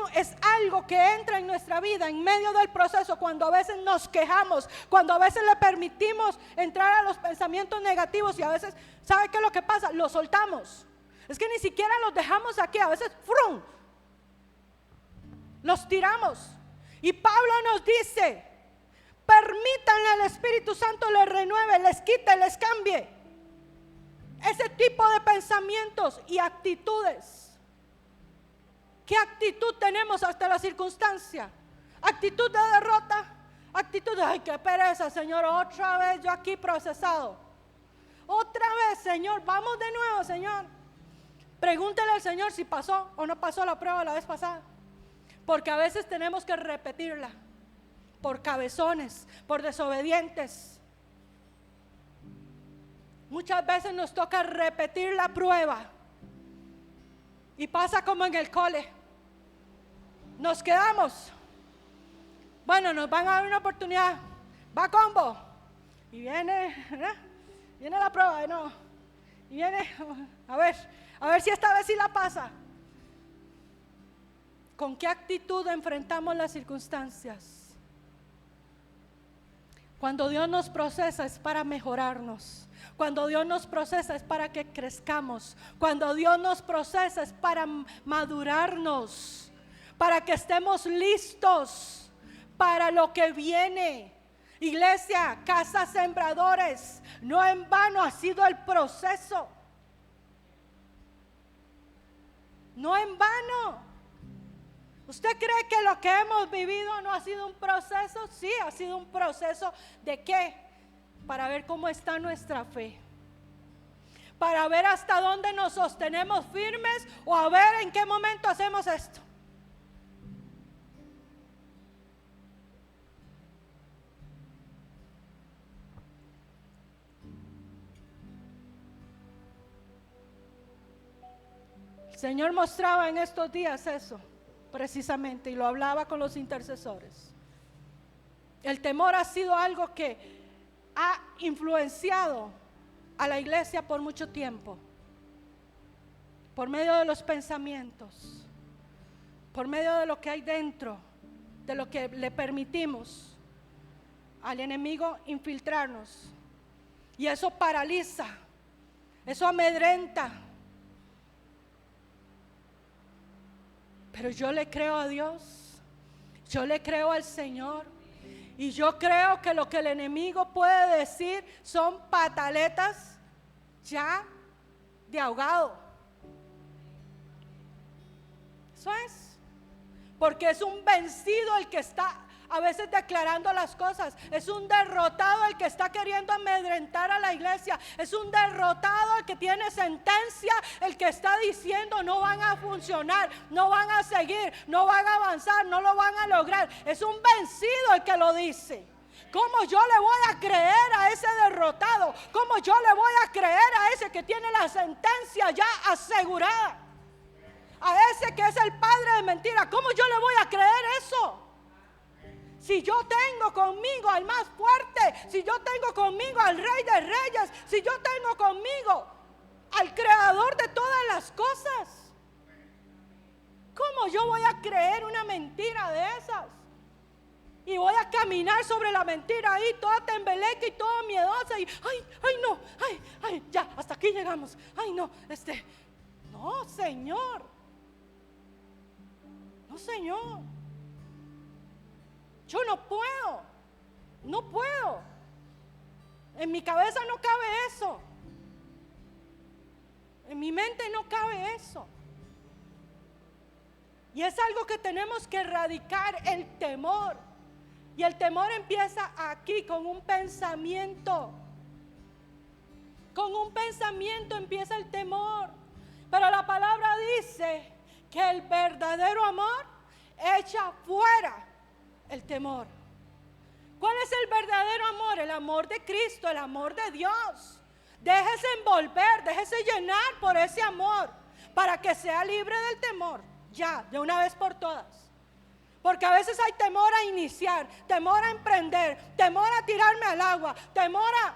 algo que entra en nuestra vida en medio del proceso, cuando a veces nos quejamos, cuando a veces le permitimos entrar a los pensamientos negativos, y a veces, ¿sabe qué es lo que pasa? Los soltamos. Es que ni siquiera los dejamos aquí, a veces ¡frum!, los tiramos. Y Pablo nos dice: permítanle al Espíritu Santo les renueve, les quite, les cambie ese tipo de pensamientos y actitudes. ¿Qué actitud tenemos hasta la circunstancia? Actitud de derrota, actitud de ay, qué pereza, Señor, otra vez yo aquí procesado. Otra vez, Señor, vamos de nuevo, Señor. Pregúntele al Señor si pasó o no pasó la prueba la vez pasada. Porque a veces tenemos que repetirla por cabezones, por desobedientes. Muchas veces nos toca repetir la prueba. Y pasa como en el cole. Nos quedamos. Bueno, nos van a dar una oportunidad. Va combo. Y viene la prueba de nuevo. Y viene, a ver si esta vez sí la pasa. ¿Con qué actitud enfrentamos las circunstancias? Cuando Dios nos procesa es para mejorarnos. Cuando Dios nos procesa es para que crezcamos. Cuando Dios nos procesa es para madurarnos, para que estemos listos para lo que viene. Iglesia, casa sembradores, no en vano ha sido el proceso. No en vano. ¿Usted cree que lo que hemos vivido no ha sido un proceso? Sí, ha sido un proceso. ¿De qué? Para ver cómo está nuestra fe, para ver hasta dónde nos sostenemos firmes, o a ver en qué momento hacemos esto. El Señor mostraba en estos días eso precisamente, y lo hablaba con los intercesores. El temor ha sido algo que ha influenciado a la iglesia por mucho tiempo, por medio de los pensamientos, por medio de lo que hay dentro, de lo que le permitimos al enemigo infiltrarnos. Y eso paraliza, eso amedrenta. Pero yo le creo a Dios, yo le creo al Señor, y yo creo que lo que el enemigo puede decir son pataletas ya de ahogado. Eso es, porque es un vencido el que está a veces declarando las cosas, es un derrotado el que está queriendo amedrentar a la iglesia, es un derrotado el que tiene sentencia, el que está diciendo no van a funcionar, no van a seguir, no van a avanzar, no lo van a lograr. Es un vencido el que lo dice. ¿Cómo yo le voy a creer a ese derrotado? ¿Cómo yo le voy a creer a ese que tiene la sentencia ya asegurada? A ese que es el padre de mentira, ¿cómo yo le voy a creer eso? Si yo tengo conmigo al más fuerte, si yo tengo conmigo al Rey de Reyes, si yo tengo conmigo al Creador de todas las cosas, ¿cómo yo voy a creer una mentira de esas? Y voy a caminar sobre la mentira ahí, toda tembeleca y toda miedosa, y ay, ya, hasta aquí llegamos. Ay, no, no, Señor. No, Señor. Yo no puedo. En mi cabeza no cabe eso. En mi mente no cabe eso. Y es algo que tenemos que erradicar, el temor. Y el temor empieza aquí con un pensamiento. Con un pensamiento empieza el temor. Pero la palabra dice que el verdadero amor echa fuera el temor. ¿Cuál es el verdadero amor? El amor de Cristo, el amor de Dios. Déjese envolver, déjese llenar por ese amor, para que sea libre del temor, ya, de una vez por todas. Porque a veces hay temor a iniciar, temor a emprender, temor a tirarme al agua, temor a,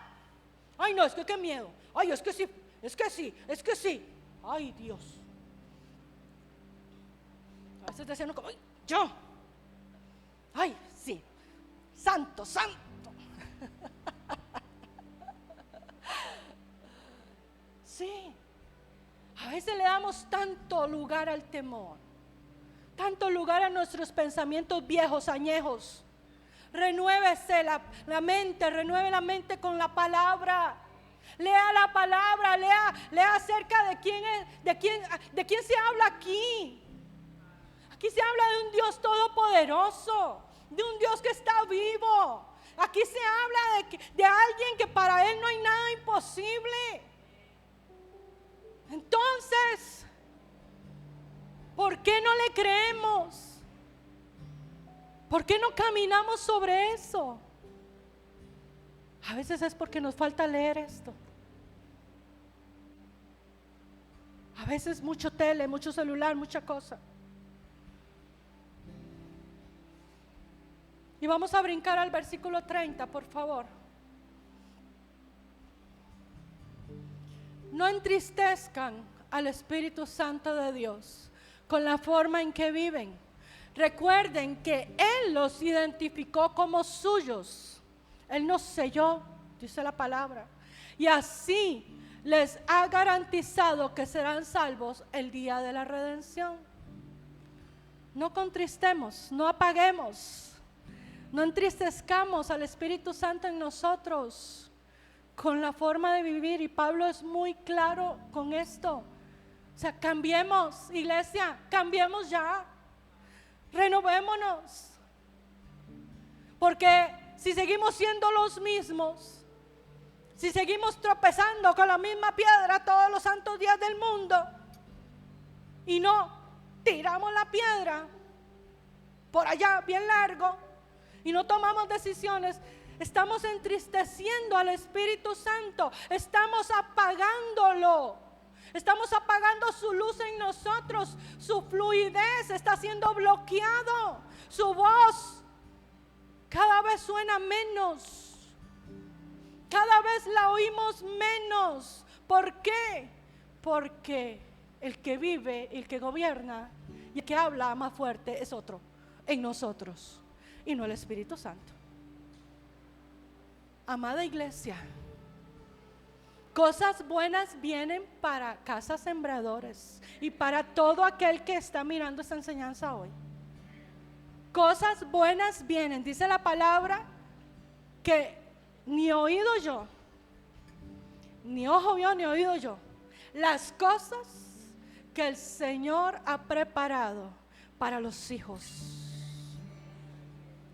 ay no, es que qué miedo, ay es que sí, es que sí, es que sí, ay Dios. A veces decían como, ay, yo, ay sí, santo, santo. Sí, a veces le damos tanto lugar al temor, tanto lugar a nuestros pensamientos viejos, añejos. Renuévese la mente, renueve la mente con la palabra. Lea la palabra, lea acerca de quién es, de quién se habla aquí. Aquí se habla de un Dios todopoderoso, de un Dios que está vivo. Aquí se habla de alguien que para él no hay nada imposible. Entonces, ¿por qué no le creemos? ¿Por qué no caminamos sobre eso? A veces es porque nos falta leer esto. A veces mucho tele, mucho celular, mucha cosa. Y vamos a brincar al versículo 30, por favor. No entristezcan al Espíritu Santo de Dios con la forma en que viven. Recuerden que Él los identificó como suyos. Él nos selló, dice la palabra. Y así les ha garantizado que serán salvos el día de la redención. No contristemos, no apaguemos, no entristezcamos al Espíritu Santo en nosotros con la forma de vivir. Y Pablo es muy claro con esto. O sea, cambiemos, iglesia, cambiemos ya. Renovémonos. Porque si seguimos siendo los mismos, si seguimos tropezando con la misma piedra todos los santos días del mundo y no tiramos la piedra por allá bien largo y no tomamos decisiones, estamos entristeciendo al Espíritu Santo, estamos apagándolo, estamos apagando su luz en nosotros, su fluidez está siendo bloqueado, su voz cada vez suena menos, cada vez la oímos menos. ¿Por qué? Porque el que vive, el que gobierna y el que habla más fuerte es otro en nosotros y no el Espíritu Santo. Amada iglesia, cosas buenas vienen para Casa Sembradores y para todo aquel que está mirando esta enseñanza hoy. Cosas buenas vienen, dice la palabra, que ni oído yo, ni ojo vio, ni oído yo, las cosas que el Señor ha preparado para los hijos,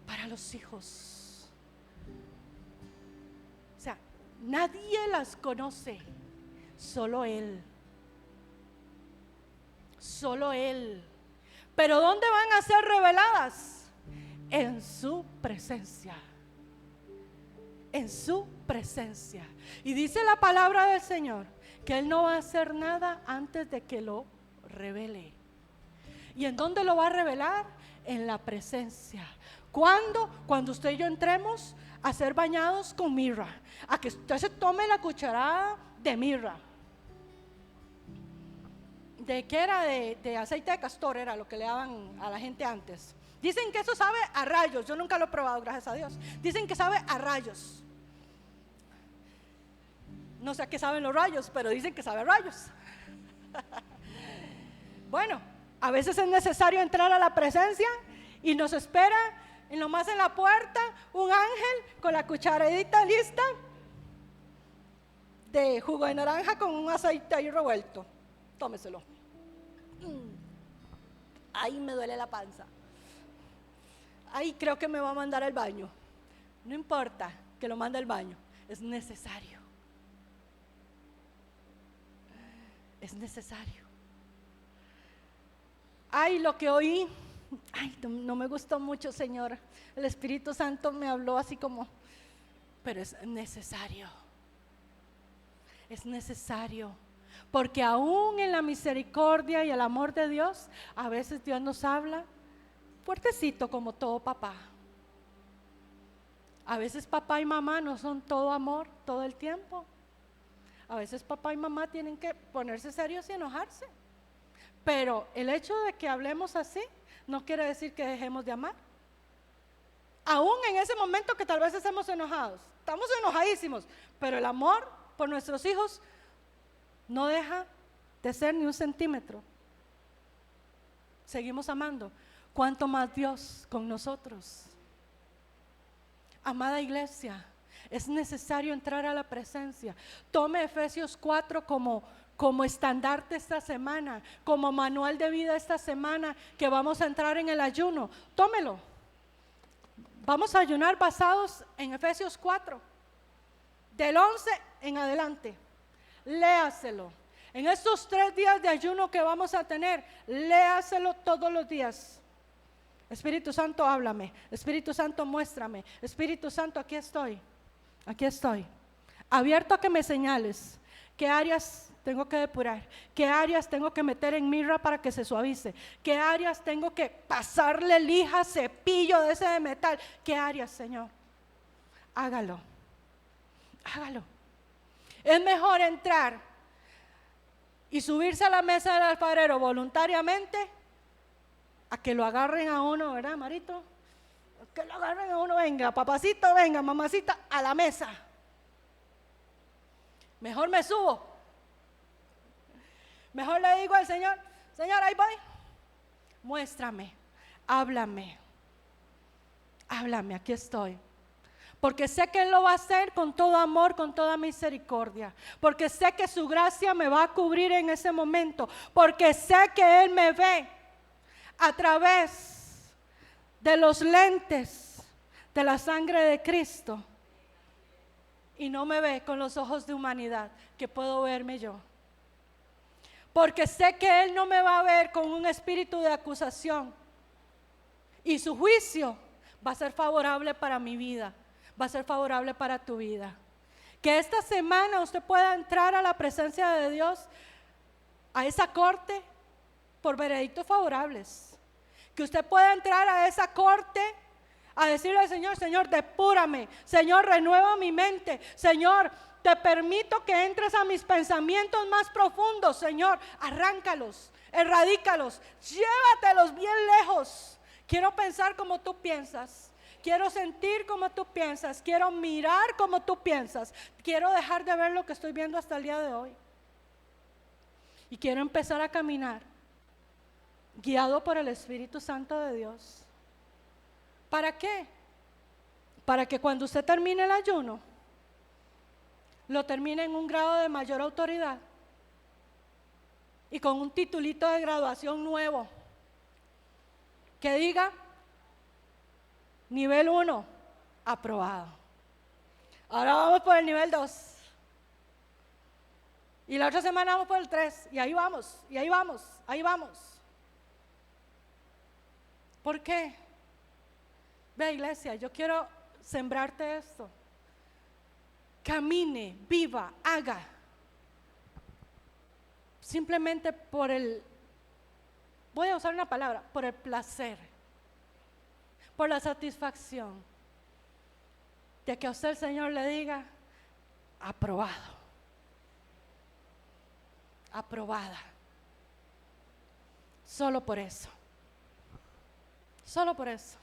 para los hijos. O sea, nadie las conoce, solo Él, solo Él. Pero ¿dónde van a ser reveladas? En su presencia. En su presencia. Y dice la palabra del Señor que Él no va a hacer nada antes de que lo revele. ¿Y en dónde lo va a revelar? En la presencia. ¿Cuándo? Cuando usted y yo entremos a ser bañados con mirra, a que usted se tome la cucharada de mirra. ¿De qué era? De aceite de castor era lo que le daban a la gente antes. Dicen que eso sabe a rayos. Yo nunca lo he probado, gracias a Dios. Dicen que sabe a rayos. No sé a qué saben los rayos, pero dicen que sabe a rayos. Bueno, a veces es necesario entrar a la presencia y nos espera nomás en la puerta un ángel con la cucharadita lista de jugo de naranja con un aceite ahí revuelto. Tómeselo. Ahí me duele la panza. Ahí creo que me va a mandar al baño. No importa que lo mande al baño, es necesario. Es necesario. Ay, lo que oí, ay, no me gustó mucho, Señor. El Espíritu Santo me habló así como, pero es necesario. es necesario. Porque aún en la misericordia y el amor de Dios, a veces Dios nos habla fuertecito como todo papá. A veces papá y mamá no son todo amor todo el tiempo. A veces papá y mamá tienen que ponerse serios y enojarse. Pero el hecho de que hablemos así no quiere decir que dejemos de amar. Aún en ese momento que tal vez estemos enojados, estamos enojadísimos, pero el amor por nuestros hijos no deja de ser ni un centímetro. Seguimos amando. ¿Cuánto más Dios con nosotros? Amada iglesia, es necesario entrar a la presencia. Tome Efesios 4 como estandarte esta semana, como manual de vida esta semana que vamos a entrar en el ayuno. Tómelo. Vamos a ayunar basados en Efesios 4, del 11 en adelante. Léaselo. En estos 3 días de ayuno que vamos a tener, léaselo todos los días. Espíritu Santo, háblame. Espíritu Santo, muéstrame. Espíritu Santo, aquí estoy. Aquí estoy. Abierto a que me señales. ¿Qué áreas tengo que depurar? ¿Qué áreas tengo que meter en mirra para que se suavice? ¿Qué áreas tengo que pasarle lija, cepillo de ese de metal? ¿Qué áreas, Señor? Hágalo. Hágalo. Es mejor entrar y subirse a la mesa del alfarero voluntariamente a que lo agarren a uno, ¿verdad, Marito? A que lo agarren a uno, venga, papacito, venga, mamacita, a la mesa. Mejor me subo. Mejor le digo al Señor, Señor, ahí voy. Muéstrame, háblame, aquí estoy. Porque sé que Él lo va a hacer con todo amor, con toda misericordia. Porque sé que su gracia me va a cubrir en ese momento. Porque sé que Él me ve a través de los lentes de la sangre de Cristo. Y no me ve con los ojos de humanidad que puedo verme yo. Porque sé que Él no me va a ver con un espíritu de acusación. Y su juicio va a ser favorable para mi vida. Va a ser favorable para tu vida. Que esta semana usted pueda entrar a la presencia de Dios, a esa corte, por veredictos favorables. Que usted pueda entrar a esa corte a decirle al Señor, Señor, depúrame. Señor, renueva mi mente. Señor, te permito que entres a mis pensamientos más profundos. Señor, arráncalos, erradícalos, llévatelos bien lejos. Quiero pensar como tú piensas. Quiero sentir como tú piensas. Quiero mirar como tú piensas. Quiero dejar de ver lo que estoy viendo hasta el día de hoy. Y quiero empezar a caminar guiado por el Espíritu Santo de Dios. ¿Para qué? Para que cuando usted termine el ayuno, lo termine en un grado de mayor autoridad y con un titulito de graduación nuevo que diga nivel 1, aprobado. Ahora vamos por el nivel 2. Y la otra semana vamos por el 3. Y ahí vamos, y ahí vamos, ahí vamos. ¿Por qué? Ve, iglesia, yo quiero sembrarte esto. Camine, viva, haga. Simplemente por voy a usar una palabra, por el placer, por la satisfacción de que a usted el Señor le diga, aprobado, aprobada. Solo por eso. Solo por eso.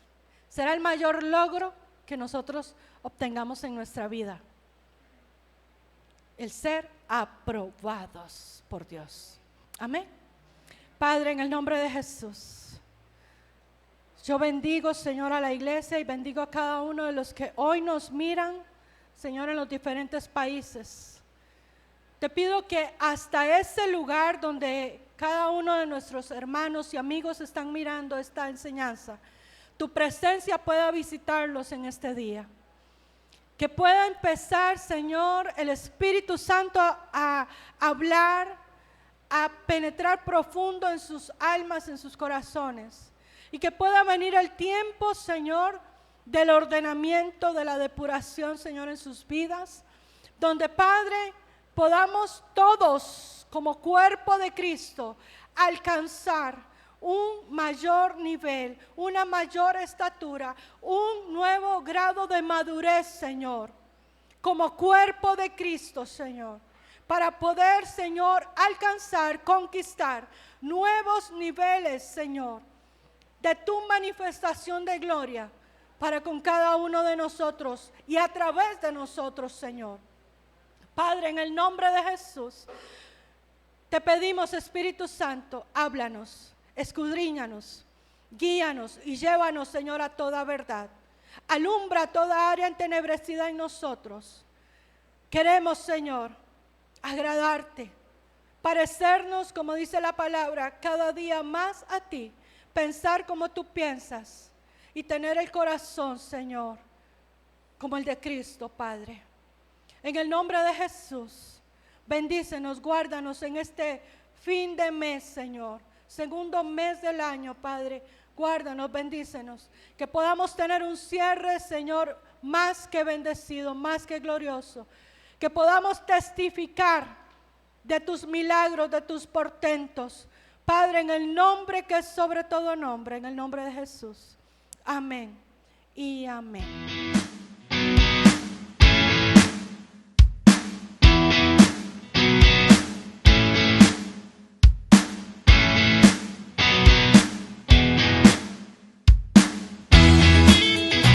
Será el mayor logro que nosotros obtengamos en nuestra vida. El ser aprobados por Dios. Amén. Padre, en el nombre de Jesús, yo bendigo, Señor, a la iglesia y bendigo a cada uno de los que hoy nos miran, Señor, en los diferentes países. Te pido que hasta ese lugar donde cada uno de nuestros hermanos y amigos están mirando esta enseñanza, tu presencia pueda visitarlos en este día. Que pueda empezar, Señor, el Espíritu Santo a hablar, a penetrar profundo en sus almas, en sus corazones. Y que pueda venir el tiempo, Señor, del ordenamiento, de la depuración, Señor, en sus vidas. Donde, Padre, podamos todos como cuerpo de Cristo alcanzar un mayor nivel, una mayor estatura, un nuevo grado de madurez, Señor, como cuerpo de Cristo, Señor, para poder, Señor, alcanzar, conquistar nuevos niveles, Señor, de tu manifestación de gloria para con cada uno de nosotros y a través de nosotros, Señor. Padre, en el nombre de Jesús, te pedimos, Espíritu Santo, háblanos, escudriñanos, guíanos y llévanos, Señor, a toda verdad. Alumbra toda área entenebrecida en nosotros. Queremos, Señor, agradarte, parecernos, como dice la palabra, cada día más a ti, pensar como tú piensas y tener el corazón, Señor, como el de Cristo, Padre. En el nombre de Jesús, bendícenos, guárdanos en este fin de mes, Señor, segundo mes del año, Padre. Guárdanos, bendícenos, que podamos tener un cierre, Señor, más que bendecido, más que glorioso, que podamos testificar de tus milagros, de tus portentos, Padre, en el nombre que es sobre todo nombre, en el nombre de Jesús. Amén y amén.